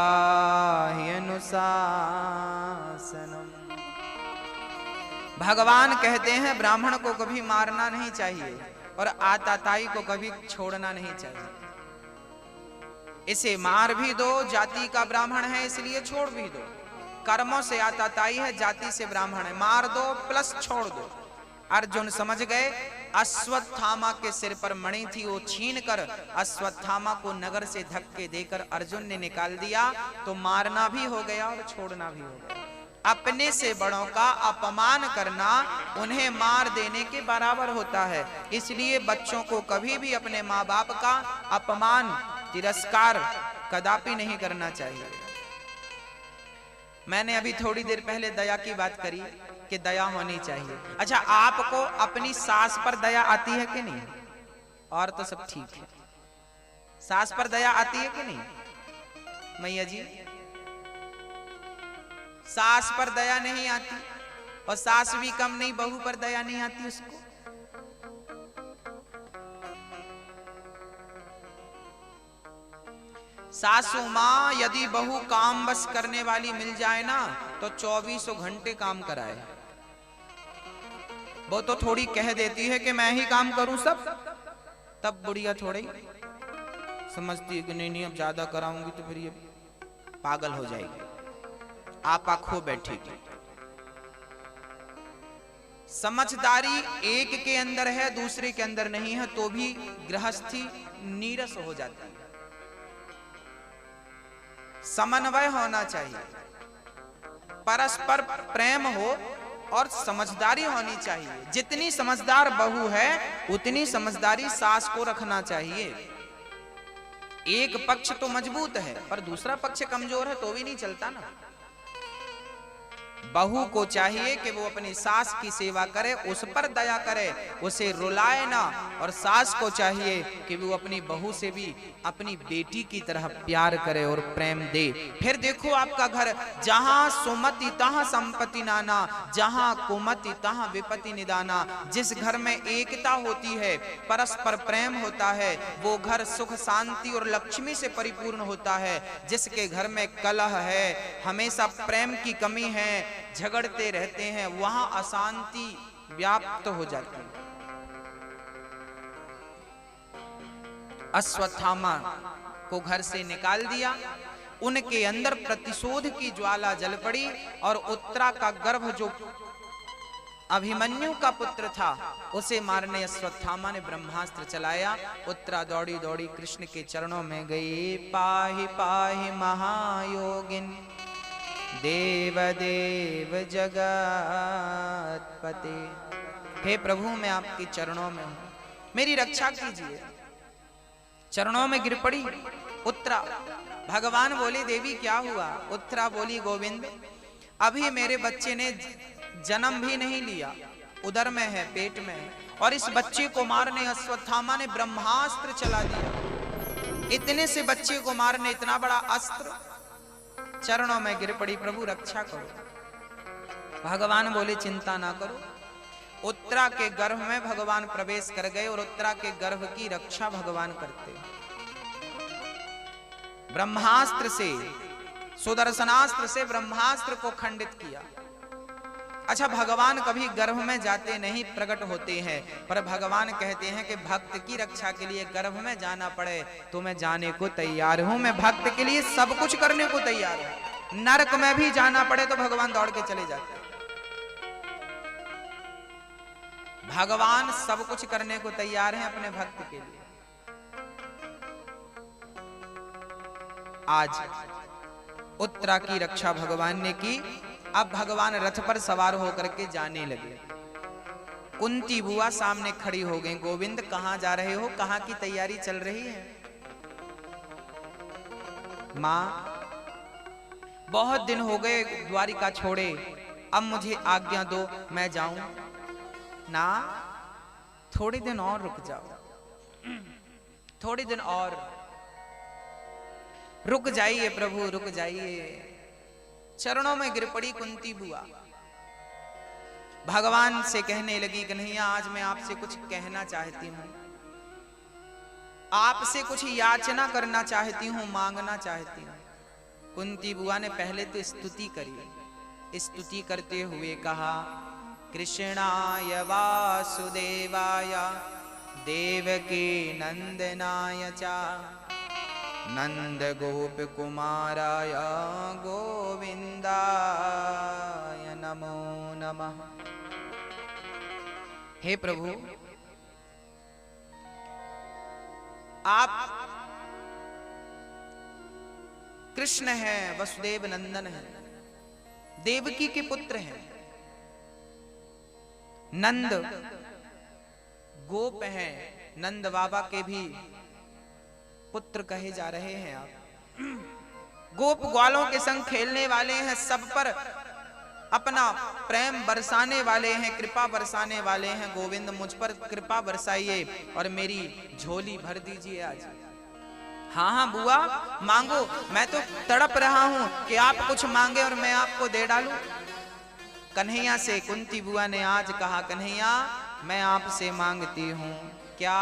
[SPEAKER 1] भगवान कहते हैं ब्राह्मण को कभी मारना नहीं चाहिए और आताताई को कभी छोड़ना नहीं चाहिए। इसे मार भी दो, जाति का ब्राह्मण है इसलिए छोड़ भी दो। कर्मों से आताताई है, जाति से ब्राह्मण है, मार दो प्लस छोड़ दो। अर्जुन समझ गए। अश्वत्थामा के सिर पर मणि थी, वो छीन कर अश्वत्थामा को नगर से धक्के देकर अर्जुन ने निकाल दिया। तो मारना भी हो गया और छोड़ना भी हो गया। अपने से बड़ों का अपमान करना उन्हें मार देने के बराबर होता है। इसलिए बच्चों को कभी भी अपने माँ बाप का अपमान, तिरस्कार कदापि नहीं करना चाहिए। मैंने अभी थोड़ी देर पहले दया की बात करी कि दया होनी चाहिए। अच्छा, आपको अपनी सास पर दया आती है कि नहीं? और तो सब ठीक है। सास पर दया आती है कि नहीं? मैया जी, सास पर दया नहीं आती, और सास भी कम नहीं, बहू पर दया नहीं आती उसको। सासू माँ यदि बहू काम बस करने वाली मिल जाए ना तो 24 घंटे काम कराए। वो तो थोड़ी कह देती है कि मैं ही काम करूं सब, तब बुढ़िया थोड़ी समझती है कि नहीं नहीं अब ज्यादा कराऊंगी तो फिर ये पागल हो जाएगी, आप आंखों बैठेगी। समझदारी एक के अंदर है दूसरे के अंदर नहीं है तो भी गृहस्थी नीरस हो जाती है। समन्वय होना चाहिए, परस्पर प्रेम हो और समझदारी होनी चाहिए। जितनी समझदार बहू है उतनी समझदारी सास को रखना चाहिए। एक पक्ष तो मजबूत है पर दूसरा पक्ष कमजोर है तो भी नहीं चलता ना। बहू को चाहिए कि वो अपनी सास की सेवा करे, उस पर दया करे, उसे रुलाए ना। और सास को चाहिए कि वो अपनी बहू से भी अपनी बेटी की तरह प्यार करे और प्रेम दे। फिर देखो आपका घर, जहां सुमति तहां संपत्ति नाना, जहां कुमति तहां विपत्ति निदाना। जिस घर में एकता होती है, परस्पर प्रेम होता है, वो घर सुख शांति और लक्ष्मी से परिपूर्ण होता है। जिसके घर में कलह है, हमेशा प्रेम की कमी है, झगड़ते रहते हैं, वहां अशांति व्याप्त हो जाती है। अश्वत्थामा को घर से निकाल दिया, उनके अंदर प्रतिशोध की ज्वाला जल पड़ी और उत्तरा का गर्भ जो अभिमन्यु का पुत्र था उसे मारने अश्वत्थामा ने ब्रह्मास्त्र चलाया। उत्तरा दौड़ी दौड़ी कृष्ण के चरणों में गई, पाहि पाहि महायोगिन देव देव जगतपते। हे प्रभु मैं आपके चरणों में हूं, मेरी रक्षा कीजिए। चरणों में गिर पड़ी उत्तरा। भगवान बोले देवी क्या हुआ? उत्तरा बोली गोविंद अभी मेरे बच्चे ने जन्म भी नहीं लिया, उदर में है, पेट में है, और इस बच्चे को मारने अश्वत्थामा ने ब्रह्मास्त्र चला दिया। इतने से बच्चे को मारने इतना बड़ा अस्त्र। चरणों में गिर पड़ी, प्रभु रक्षा करो। भगवान बोले चिंता ना करो। उत्तरा के गर्भ में भगवान प्रवेश कर गए और उत्तरा के गर्भ की रक्षा भगवान करते। ब्रह्मास्त्र से, सुदर्शनास्त्र से ब्रह्मास्त्र को खंडित किया। अच्छा, भगवान कभी गर्भ में जाते नहीं, प्रकट होते हैं, पर भगवान कहते हैं कि भक्त की रक्षा के लिए गर्भ में जाना पड़े तो मैं जाने को तैयार हूं। मैं भक्त के लिए सब कुछ करने को तैयार हूं। नरक में भी जाना पड़े तो भगवान दौड़ के चले जाते हैं। भगवान सब कुछ करने को तैयार हैं अपने भक्त के लिए। आज उत्तरा की रक्षा भगवान ने की। अब भगवान रथ पर सवार होकर के जाने लगे। कुंती बुआ सामने खड़ी हो गई। गोविंद कहां जा रहे हो? कहां की तैयारी चल रही है? मां बहुत दिन हो गए द्वारिका छोड़े, अब मुझे आज्ञा दो मैं जाऊं। ना, थोड़े दिन और रुक जाओ, थोड़े दिन और रुक जाइए प्रभु, रुक जाइए। चरणों में गिर पड़ी कुंती बुआ। भगवान से कहने लगी कन्हैया आज मैं आपसे कुछ कहना चाहती हूं, आपसे कुछ याचना करना चाहती हूं, मांगना चाहती हूं। कुंती बुआ ने पहले तो स्तुति करी। स्तुति करते हुए कहा कृष्णाय वासुदेवाय देवकी नंदनाय च नंद गोप कुमाराय गोविंदाय नमो नमः। हे प्रभु आप कृष्ण हैं, वसुदेव नंदन हैं, देवकी के पुत्र हैं, नंद गोप हैं, नंद बाबा के भी पुत्र कहे जा रहे हैं आप। गोप ग्वालों के संग खेलने वाले हैं, सब पर अपना प्रेम बरसाने वाले हैं, कृपा बरसाने वाले हैं। गोविंद मुझ पर कृपा बरसाइए और मेरी झोली भर दीजिए आज। हाँ हाँ बुआ मांगो, मैं तो तड़प रहा हूं कि आप कुछ मांगे और मैं आपको दे डालूं। कन्हैया से कुंती बुआ ने आज कहा कन्हैया मैं आपसे मांगती हूं क्या?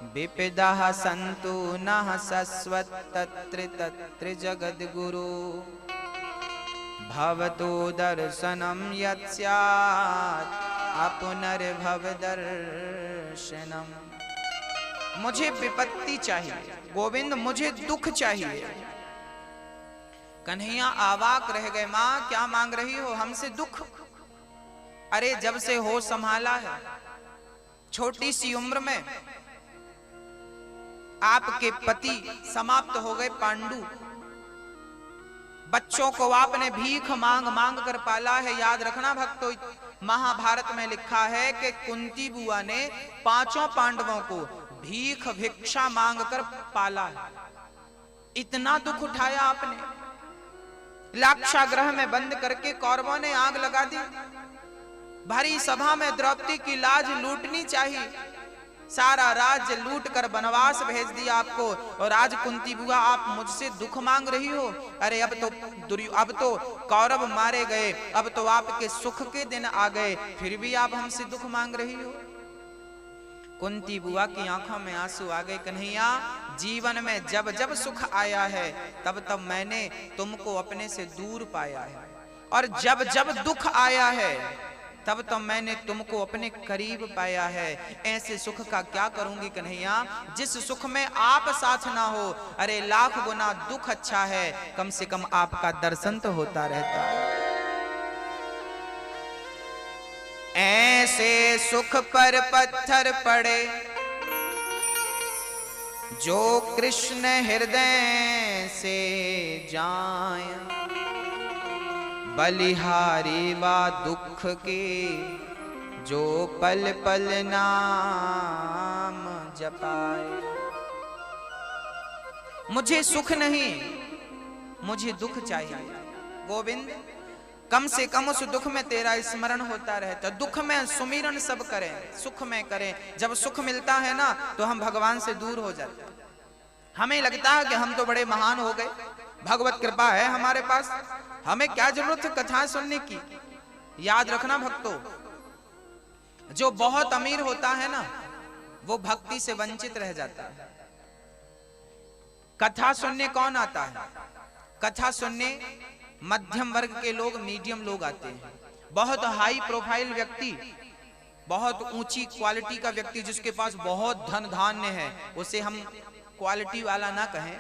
[SPEAKER 1] विपिदः सन्तु नः शश्वत् तत्र तत्र जगद्गुरु भवतो दर्शनं यत् स्यात् अपुनर्भव दर्शनम। मुझे विपत्ति चाहिए गोविंद, मुझे दुख चाहिए। कन्हैया आवाक रह गए। मां क्या मांग रही हो हमसे? दुख? अरे जब से होश संभाला है, छोटी सी उम्र में आपके पति समाप्त हो गए पांडु। बच्चों को आपने भीख मांग मांग कर पाला है। याद रखना भक्तों, महाभारत में लिखा है कि कुंती बुआ ने 5 पांडवों को भीख भिक्षा मांग कर पाला है। इतना दुख उठाया आपने। लाक्षागृह में बंद करके कौरवों ने आग लगा दी। भरी सभा में द्रौपदी की लाज लूटनी चाहिए। सारा राज्य लूट कर वनवास भेज दिया आपको, और आज कुंती बुआ आप मुझसे दुख मांग रही हो। अरे अब तो कौरव मारे गए, अब तो आपके सुख के दिन आ गए, फिर भी आप हमसे दुख मांग रही हो। कुंती बुआ की आंखों में आंसू आ गए। कन्हैया, जीवन में जब जब सुख आया है तब तब मैंने तुमको अपने से दूर पाया है, और जब जब दुख आया है तब तब मैंने तुमको अपने करीब पाया है। ऐसे सुख का क्या करूंगी कन्हैया, जिस सुख में आप साथ ना हो। अरे लाख गुना दुख अच्छा है, कम से कम आपका दर्शन तो होता रहता है। ऐसे सुख पर पत्थर पड़े जो कृष्ण हृदय से जाए, बलिहारी वा दुख के जो पल पल नाम जपाए। मुझे सुख नहीं, मुझे दुख चाहिए गोविंद। कम से कम उस दुख में तेरा स्मरण होता रहता। दुख में सुमिरन सब करें, सुख में करें। जब सुख मिलता है ना तो हम भगवान से दूर हो जाते हैं। हमें लगता है कि हम तो बड़े महान हो गए, भगवत कृपा है हमारे पास, हमें क्या जरूरत है कथा सुनने की। याद रखना भक्तों, जो बहुत अमीर होता है ना वो भक्ति से वंचित रह जाता है। कथा सुनने कौन आता है? कथा सुनने मध्यम वर्ग के लोग, मीडियम लोग आते हैं। बहुत हाई प्रोफाइल व्यक्ति, बहुत ऊंची क्वालिटी का व्यक्ति जिसके पास बहुत धन धान्य है, उसे हम क्वालिटी वाला ना कहें।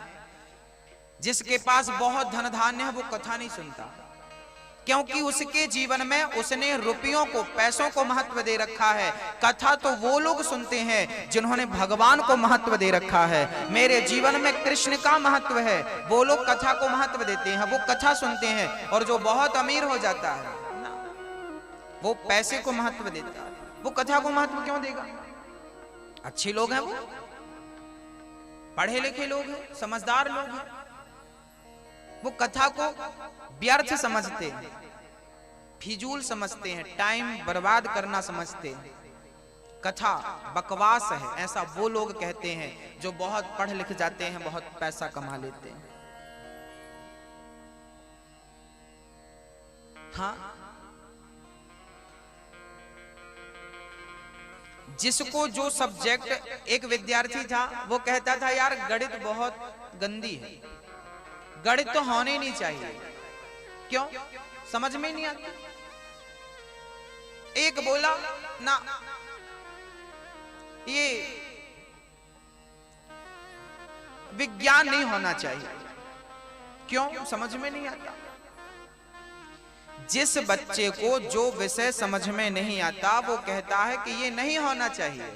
[SPEAKER 1] जिसके पास बहुत धन धान्य है वो कथा नहीं सुनता, क्योंकि उसके जीवन में उसने रुपयों को, पैसों को महत्व दे रखा है। कथा तो वो लोग सुनते हैं जिन्होंने भगवान को महत्व दे रखा है। मेरे जीवन में कृष्ण का महत्व है, वो लोग कथा को महत्व देते हैं, वो कथा सुनते हैं। और जो बहुत अमीर हो जाता है वो पैसे को महत्व देता है, वो कथा को महत्व क्यों देगा? अच्छे लोग हैं, वो पढ़े लिखे लोग हैं, समझदार लोग हैं, वो कथा को व्यर्थ समझते हैं, फिजूल समझते हैं, टाइम बर्बाद करना समझते हैं। कथा बकवास है, ऐसा वो लोग कहते हैं जो बहुत पढ़ लिख जाते हैं, बहुत पैसा कमा लेते हैं। हाँ, जिसको जो सब्जेक्ट, एक विद्यार्थी था वो कहता था यार गणित बहुत गंदी है, गणित तो होने नहीं चाहिए। क्यों? समझ में नहीं आता। एक बोला ना ये विज्ञान नहीं होना चाहिए। क्यों? समझ में नहीं आता। जिस बच्चे को जो विषय समझ में नहीं आता वो कहता है कि ये नहीं होना चाहिए।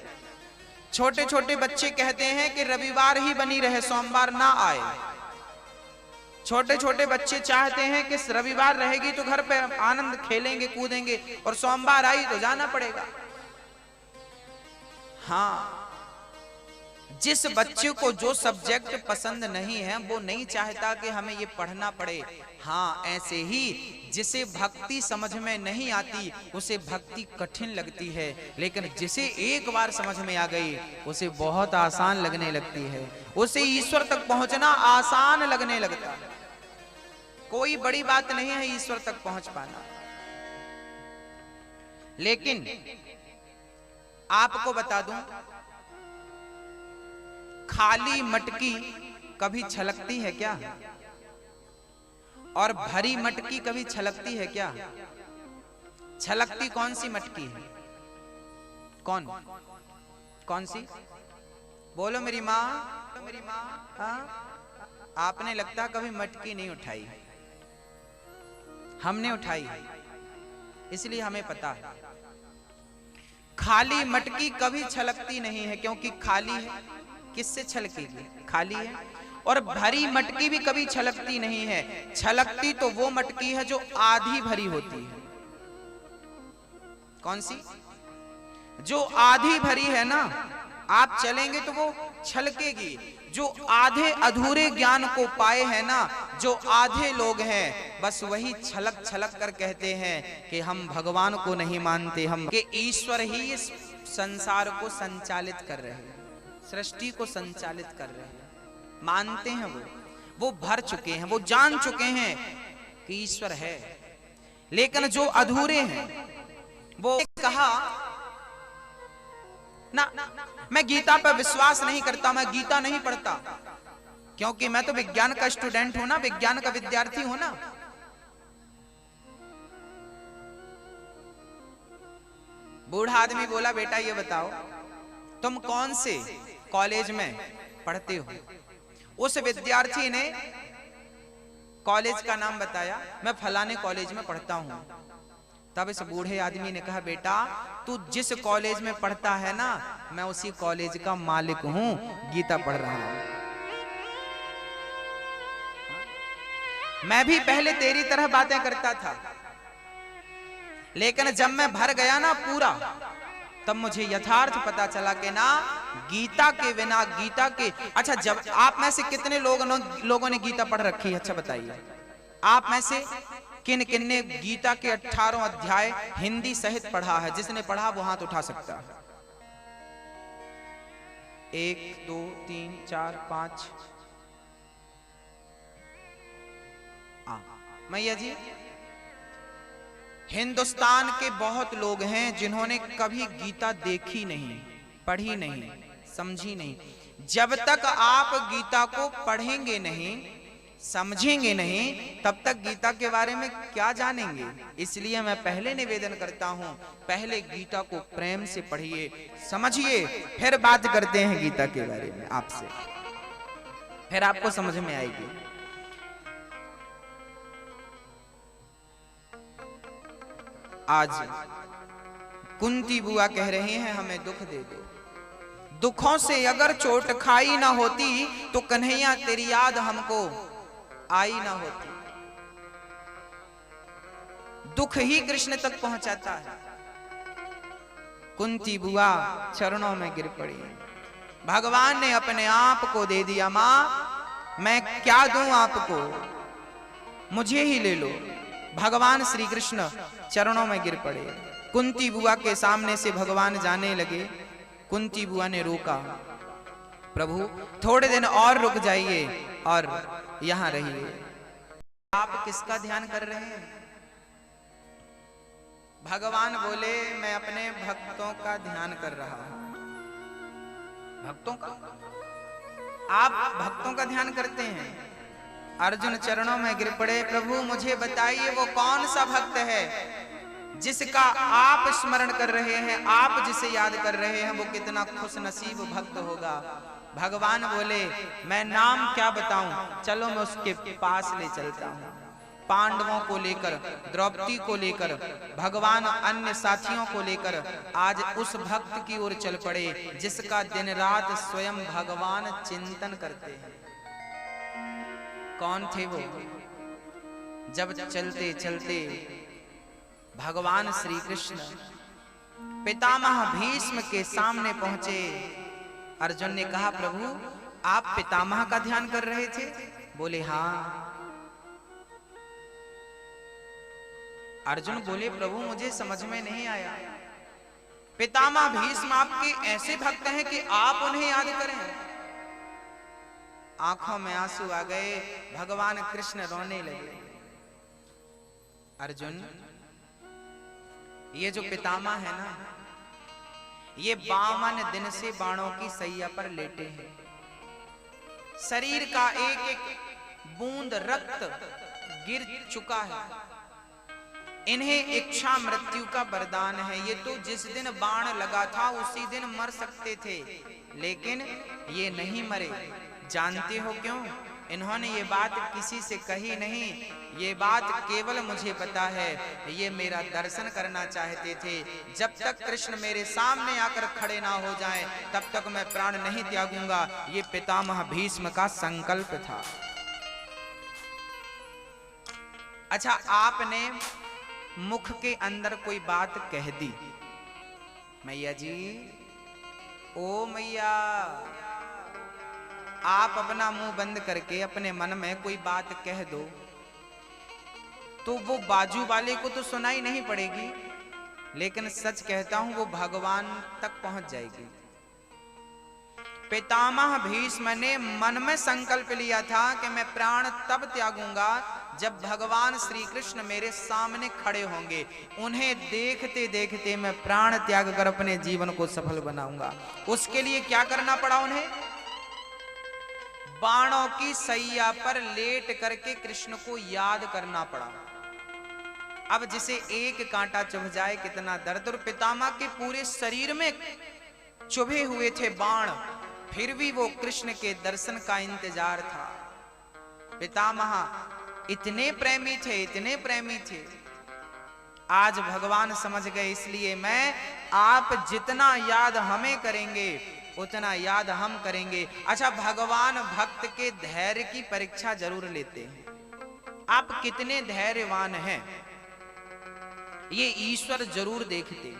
[SPEAKER 1] छोटे छोटे बच्चे कहते हैं कि रविवार ही बनी रहे, सोमवार ना आए। छोटे छोटे बच्चे चाहते हैं कि रविवार रहेगी तो घर पे आनंद खेलेंगे कूदेंगे, और सोमवार आई तो जाना पड़ेगा। हाँ, जिस बच्चे को जो सब्जेक्ट पसंद नहीं है वो नहीं चाहता कि हमें ये पढ़ना पड़े। हाँ, ऐसे ही जिसे भक्ति समझ में नहीं आती उसे भक्ति कठिन लगती है, लेकिन जिसे एक बार समझ में आ गई उसे बहुत आसान लगने लगती है। उसे ईश्वर तक पहुंचना आसान लगने लगता है। कोई बड़ी बात नहीं है ईश्वर तक पहुंच पाना। लेकिन आपको बता दूं, खाली मटकी कभी छलकती है क्या? और भरी मटकी कभी छलकती है क्या? छलकती कौन सी मटकी है? कौन कौन सी? बोलो मेरी माँ। मेरी माँ। हाँ, आपने लगता कभी मटकी नहीं उठाई, हमने उठाई, इसलिए हमें पता है। खाली मटकी कभी छलकती नहीं है, क्योंकि खाली है, किससे छलकेगी? खाली है। और भरी मटकी भी कभी छलकती नहीं है। छलकती तो वो मटकी है जो आधी भरी होती है। कौन सी? जो आधी भरी है ना, आप चलेंगे तो वो छलकेगी। जो आधे अधूरे ज्ञान को पाए हैं ना, जो आधे लोग हैं, बस वही छलक छलक कर कहते हैं कि हम भगवान को नहीं मानते, हम कि ईश्वर ही इस संसार को संचालित कर रहे हैं, सृष्टि को संचालित कर रहे हैं। मानते हैं वो भर चुके हैं, वो जान चुके हैं कि ईश्वर है। लेकिन जो अधूरे हैं, वो कहा ना, मैं गीता पर विश्वास नहीं करता, मैं गीता नहीं पढ़ता, क्योंकि मैं तो विज्ञान का स्टूडेंट हूं ना, विज्ञान का विद्यार्थी हूं ना। बूढ़ा आदमी बोला, बेटा ये बताओ तुम कौन से कॉलेज में पढ़ते हो? उस विद्यार्थी ने कॉलेज का नाम बताया, मैं फलाने कॉलेज में पढ़ता हूं। तब इस बूढ़े आदमी ने कहा, बेटा तू जिस कॉलेज में पढ़ता है ना, मैं उसी कॉलेज का मालिक हूं, गीता पढ़ रहा हूं। मैं भी पहले तेरी तरह बातें करता था, लेकिन जब मैं भर गया ना पूरा, तब मुझे यथार्थ पता चला कि ना, गीता के बिना, गीता के। अच्छा, जब आप में से कितने लोगों ने गीता पढ़ रखी है? अच्छा बताइए, आप में से किन किन ने गीता के 18 अध्याय हिंदी सहित पढ़ा है? जिसने पढ़ा वो हाथ उठा सकता है। 1 2 3 4 5। मैया जी, हिंदुस्तान के बहुत लोग हैं जिन्होंने कभी गीता देखी नहीं, पढ़ी नहीं, समझी नहीं। जब तक आप गीता को पढ़ेंगे नहीं, समझेंगे नहीं, तब तक गीता के बारे में क्या जानेंगे? इसलिए मैं पहले निवेदन करता हूं, पहले गीता को प्रेम से पढ़िए, समझिए, फिर बात करते हैं गीता के बारे में आपसे, फिर आपको समझ में आएगी। आज कुंती बुआ कह रहे हैं, हमें दुख दे दो। दुखों से अगर चोट खाई ना होती तो कन्हैया तेरी याद हमको आई ना होती। दुख ही कृष्ण तक पहुंचाता है। कुंती बुआ चरणों में गिर पड़ी। भगवान ने अपने आप को दे दिया। मां, मैं क्या दूं आपको, मुझे ही ले लो। भगवान श्री कृष्ण चरणों में गिर पड़े। कुंती बुआ के सामने से भगवान जाने लगे। कुंती बुआ ने रोका, प्रभु थोड़े दिन और रुक जाइए और यहां रहिए। आप किसका ध्यान कर रहे हैं? भगवान बोले, मैं अपने भक्तों का ध्यान कर रहा हूं। भक्तों का? आप भक्तों का ध्यान करते हैं? अर्जुन चरणों में गिर पड़े, प्रभु मुझे बताइए वो कौन सा भक्त है जिसका आप स्मरण कर रहे हैं, आप जिसे याद कर रहे हैं, वो कितना खुश नसीब भक्त होगा। भगवान बोले, मैं नाम क्या बताऊं, चलो मैं उसके पास ले चलता हूं। पांडवों को लेकर, द्रौपदी को लेकर, भगवान अन्य साथियों को लेकर आज उस भक्त की ओर चल पड़े जिसका दिन रात स्वयं भगवान चिंतन करते हैं। कौन थे वो? जब चलते चलते भगवान श्री कृष्ण पितामह भीष्म के सामने पहुंचे। अर्जुन ने कहा, प्रभु आप पितामह का ध्यान कर रहे थे? बोले हाँ। अर्जुन बोले, प्रभु मुझे समझ में नहीं आया, पितामह भीष्म आपके ऐसे भक्त हैं कि आप उन्हें याद करें? आंखों में आंसू आ गए। भगवान कृष्ण रोने लगे। अर्जुन, ये जो पितामह है ना, ये 52 दिन से बाणों की सैया पर लेटे हैं। शरीर का एक एक बूंद रक्त गिर चुका है। इन्हें इच्छा मृत्यु का वरदान है। ये तो जिस दिन बाण लगा था उसी दिन मर सकते थे, लेकिन ये नहीं मरे। जानते हो क्यों? इन्होंने ये बात किसी से कही नहीं, ये बात केवल मुझे पता है। ये मेरा दर्शन करना चाहते थे। जब तक कृष्ण मेरे सामने आकर खड़े ना हो जाएं, तब तक मैं प्राण नहीं त्यागूंगा। ये पितामह भीष्म का संकल्प था। अच्छा, आपने मुख के अंदर कोई बात कह दी, मैया जी, ओ मैया, आप अपना मुंह बंद करके अपने मन में कोई बात कह दो तो वो बाजू वाले को तो सुनाई नहीं पड़ेगी, लेकिन सच कहता हूं वो भगवान तक पहुंच जाएगी। पितामह भीष्म ने मन में संकल्प लिया था कि मैं प्राण तब त्यागूंगा जब भगवान श्री कृष्ण मेरे सामने खड़े होंगे। उन्हें देखते देखते मैं प्राण त्याग कर अपने जीवन को सफल बनाऊंगा। उसके लिए क्या करना पड़ा उन्हें? बाणों की सैया पर लेट करके कृष्ण को याद करना पड़ा। अब जिसे एक कांटा चुभ जाए कितना दर्द, और पितामह के पूरे शरीर में चुभे हुए थे बाण, फिर भी वो कृष्ण के दर्शन का इंतजार था। पितामह इतने प्रेमी थे, इतने प्रेमी थे। आज भगवान समझ गए, इसलिए मैं, आप जितना याद हमें करेंगे उतना याद हम करेंगे। अच्छा, भगवान भक्त के धैर्य की परीक्षा जरूर लेते हैं। आप कितने धैर्यवान हैं ये ईश्वर जरूर देखते।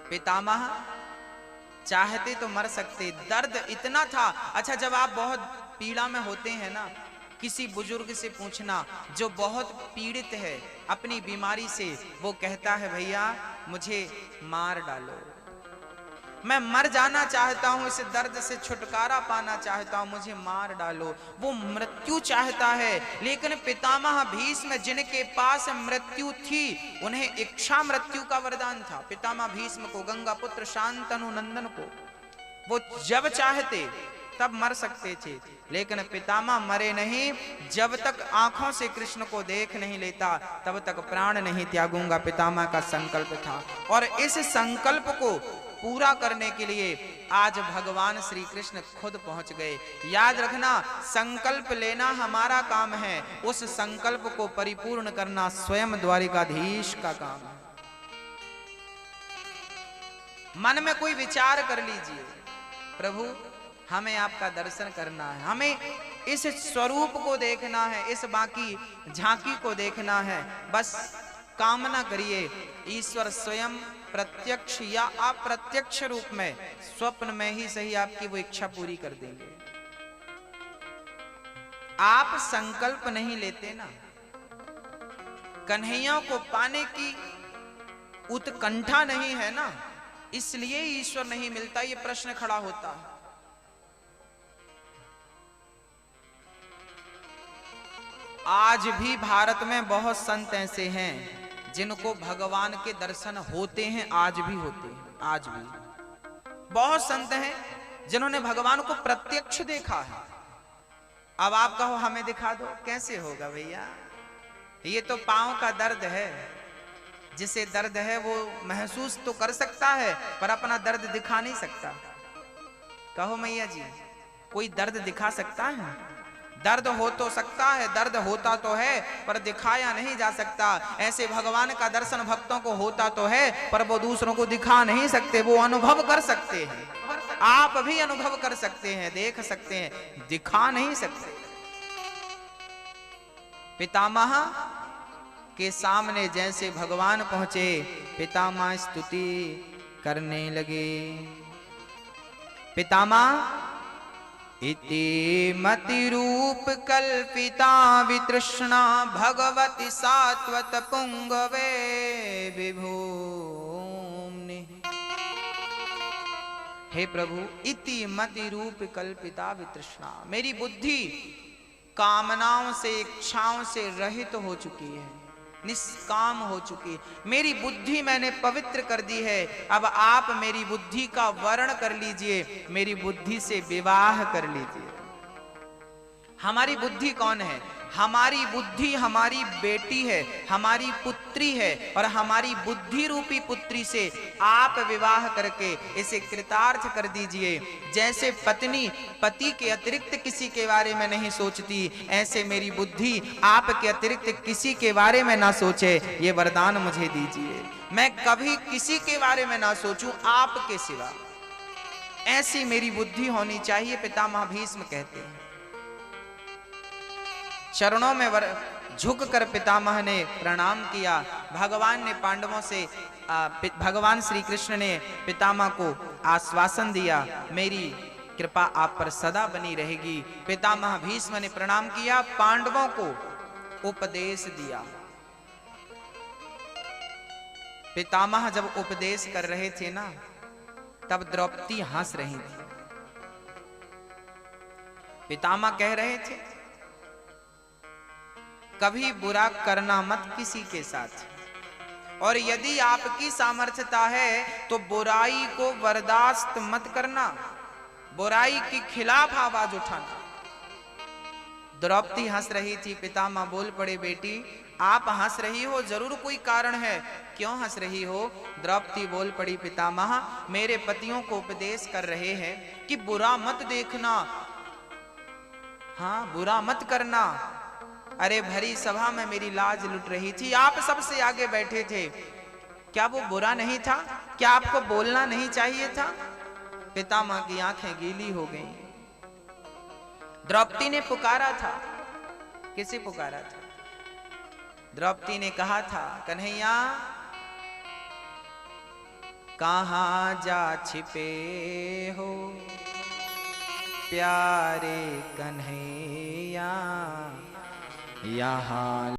[SPEAKER 1] पितामह चाहते तो मर सकते, दर्द इतना था। अच्छा, जब आप बहुत पीड़ा में होते हैं ना, किसी बुजुर्ग से पूछना जो बहुत पीड़ित है अपनी बीमारी से, वो कहता है भैया मुझे मार डालो, मैं मर जाना चाहता हूं, इस दर्द से छुटकारा पाना चाहता हूं, मुझे मार डालो। वो मृत्यु चाहता है। लेकिन पितामह भीष्म जिनके पास मृत्यु थी, उन्हें इच्छा मृत्यु का वरदान था। पितामह भीष्म को, गंगा पुत्र शांतनु नंदन को, वो जब चाहते तब मर सकते थे, लेकिन पितामह मरे नहीं। जब तक आंखों से कृष्ण को देख नहीं लेता तब तक प्राण नहीं त्यागूंगा, पितामह का संकल्प था। और इस संकल्प को पूरा करने के लिए आज भगवान श्री कृष्ण खुद पहुंच गए। याद रखना, संकल्प लेना हमारा काम है, उस संकल्प को परिपूर्ण करना स्वयं द्वारिकाधीश का काम है। मन में कोई विचार कर लीजिए, प्रभु हमें आपका दर्शन करना है, हमें इस स्वरूप को देखना है, इस बाकी झांकी को देखना है। बस कामना करिए, ईश्वर स्वयं प्रत्यक्ष या अप्रत्यक्ष रूप में, स्वप्न में ही सही, आपकी वो इच्छा पूरी कर देंगे। आप संकल्प नहीं लेते ना, कन्हैया को पाने की उत्कंठा नहीं है ना, इसलिए ईश्वर नहीं मिलता, ये प्रश्न खड़ा होता है। आज भी भारत में बहुत संत ऐसे हैं जिनको भगवान के दर्शन होते हैं, आज भी होते हैं। आज भी बहुत संत हैं जिन्होंने भगवान को प्रत्यक्ष देखा है। अब आप कहो हमें दिखा दो, कैसे होगा भैया? ये तो पांव का दर्द है, जिसे दर्द है वो महसूस तो कर सकता है पर अपना दर्द दिखा नहीं सकता। कहो मैया जी, कोई दर्द दिखा सकता है? दर्द हो तो सकता है, दर्द होता तो है पर दिखाया नहीं जा सकता। ऐसे भगवान का दर्शन भक्तों को होता तो है पर वो दूसरों को दिखा नहीं सकते, वो अनुभव कर सकते हैं। आप भी अनुभव कर सकते हैं, देख सकते हैं, दिखा नहीं सकते। पितामह के सामने जैसे भगवान पहुंचे, पितामह स्तुति करने लगे। पितामह इति मति रूप कल्पिता वितृष्णा भगवती सात्वत पुंगवे विभूम्नि। हे प्रभु, इति मति रूप कल्पिता वितृष्णा, मेरी बुद्धि कामनाओं से, इच्छाओं से रहित हो चुकी है। निष्काम हो चुकी। मेरी बुद्धि मैंने पवित्र कर दी है, अब आप मेरी बुद्धि का वर्ण कर लीजिए, मेरी बुद्धि से विवाह कर लीजिए। हमारी बुद्धि कौन है? हमारी बुद्धि हमारी बेटी है, हमारी पुत्री है, और हमारी बुद्धि रूपी पुत्री से आप विवाह करके इसे कृतार्थ कर दीजिए। जैसे पत्नी पति के अतिरिक्त किसी के बारे में नहीं सोचती, ऐसे मेरी बुद्धि आपके अतिरिक्त किसी के बारे में ना सोचे, ये वरदान मुझे दीजिए। मैं कभी किसी के बारे में ना सोचूं आपके सिवा, ऐसी मेरी बुद्धि होनी चाहिए, पितामह भीष्म कहते हैं। चरणों में झुककर पितामह ने प्रणाम किया। भगवान ने पांडवों से भगवान श्री कृष्ण ने पितामह को आश्वासन दिया, मेरी कृपा आप पर सदा बनी रहेगी। पितामह भीष्म ने प्रणाम किया, पांडवों को उपदेश दिया। पितामह जब उपदेश कर रहे थे ना, तब द्रौपदी हंस रही थी। पितामह कह रहे थे, कभी बुरा करना मत किसी के साथ, और यदि आपकी सामर्थ्यता है तो बुराई को बर्दाश्त मत करना, बुराई के खिलाफ आवाज उठाना। द्रौपदी हंस रही थी। पितामह बोल पड़े, बेटी आप हंस रही हो, जरूर कोई कारण है, क्यों हंस रही हो? द्रौपदी बोल पड़ी, पितामह मेरे पतियों को उपदेश कर रहे हैं कि बुरा मत देखना, हाँ बुरा मत करना। अरे भरी सभा में मेरी लाज लुट रही थी, आप सबसे आगे बैठे थे, क्या वो बुरा नहीं था? क्या आपको बोलना नहीं चाहिए था? पितामह की आंखें गीली हो गईं। द्रौपदी ने पुकारा था, किसे पुकारा था? द्रौपदी ने कहा था, कन्हैया कहां जा छिपे हो प्यारे कन्हैया, यहाँ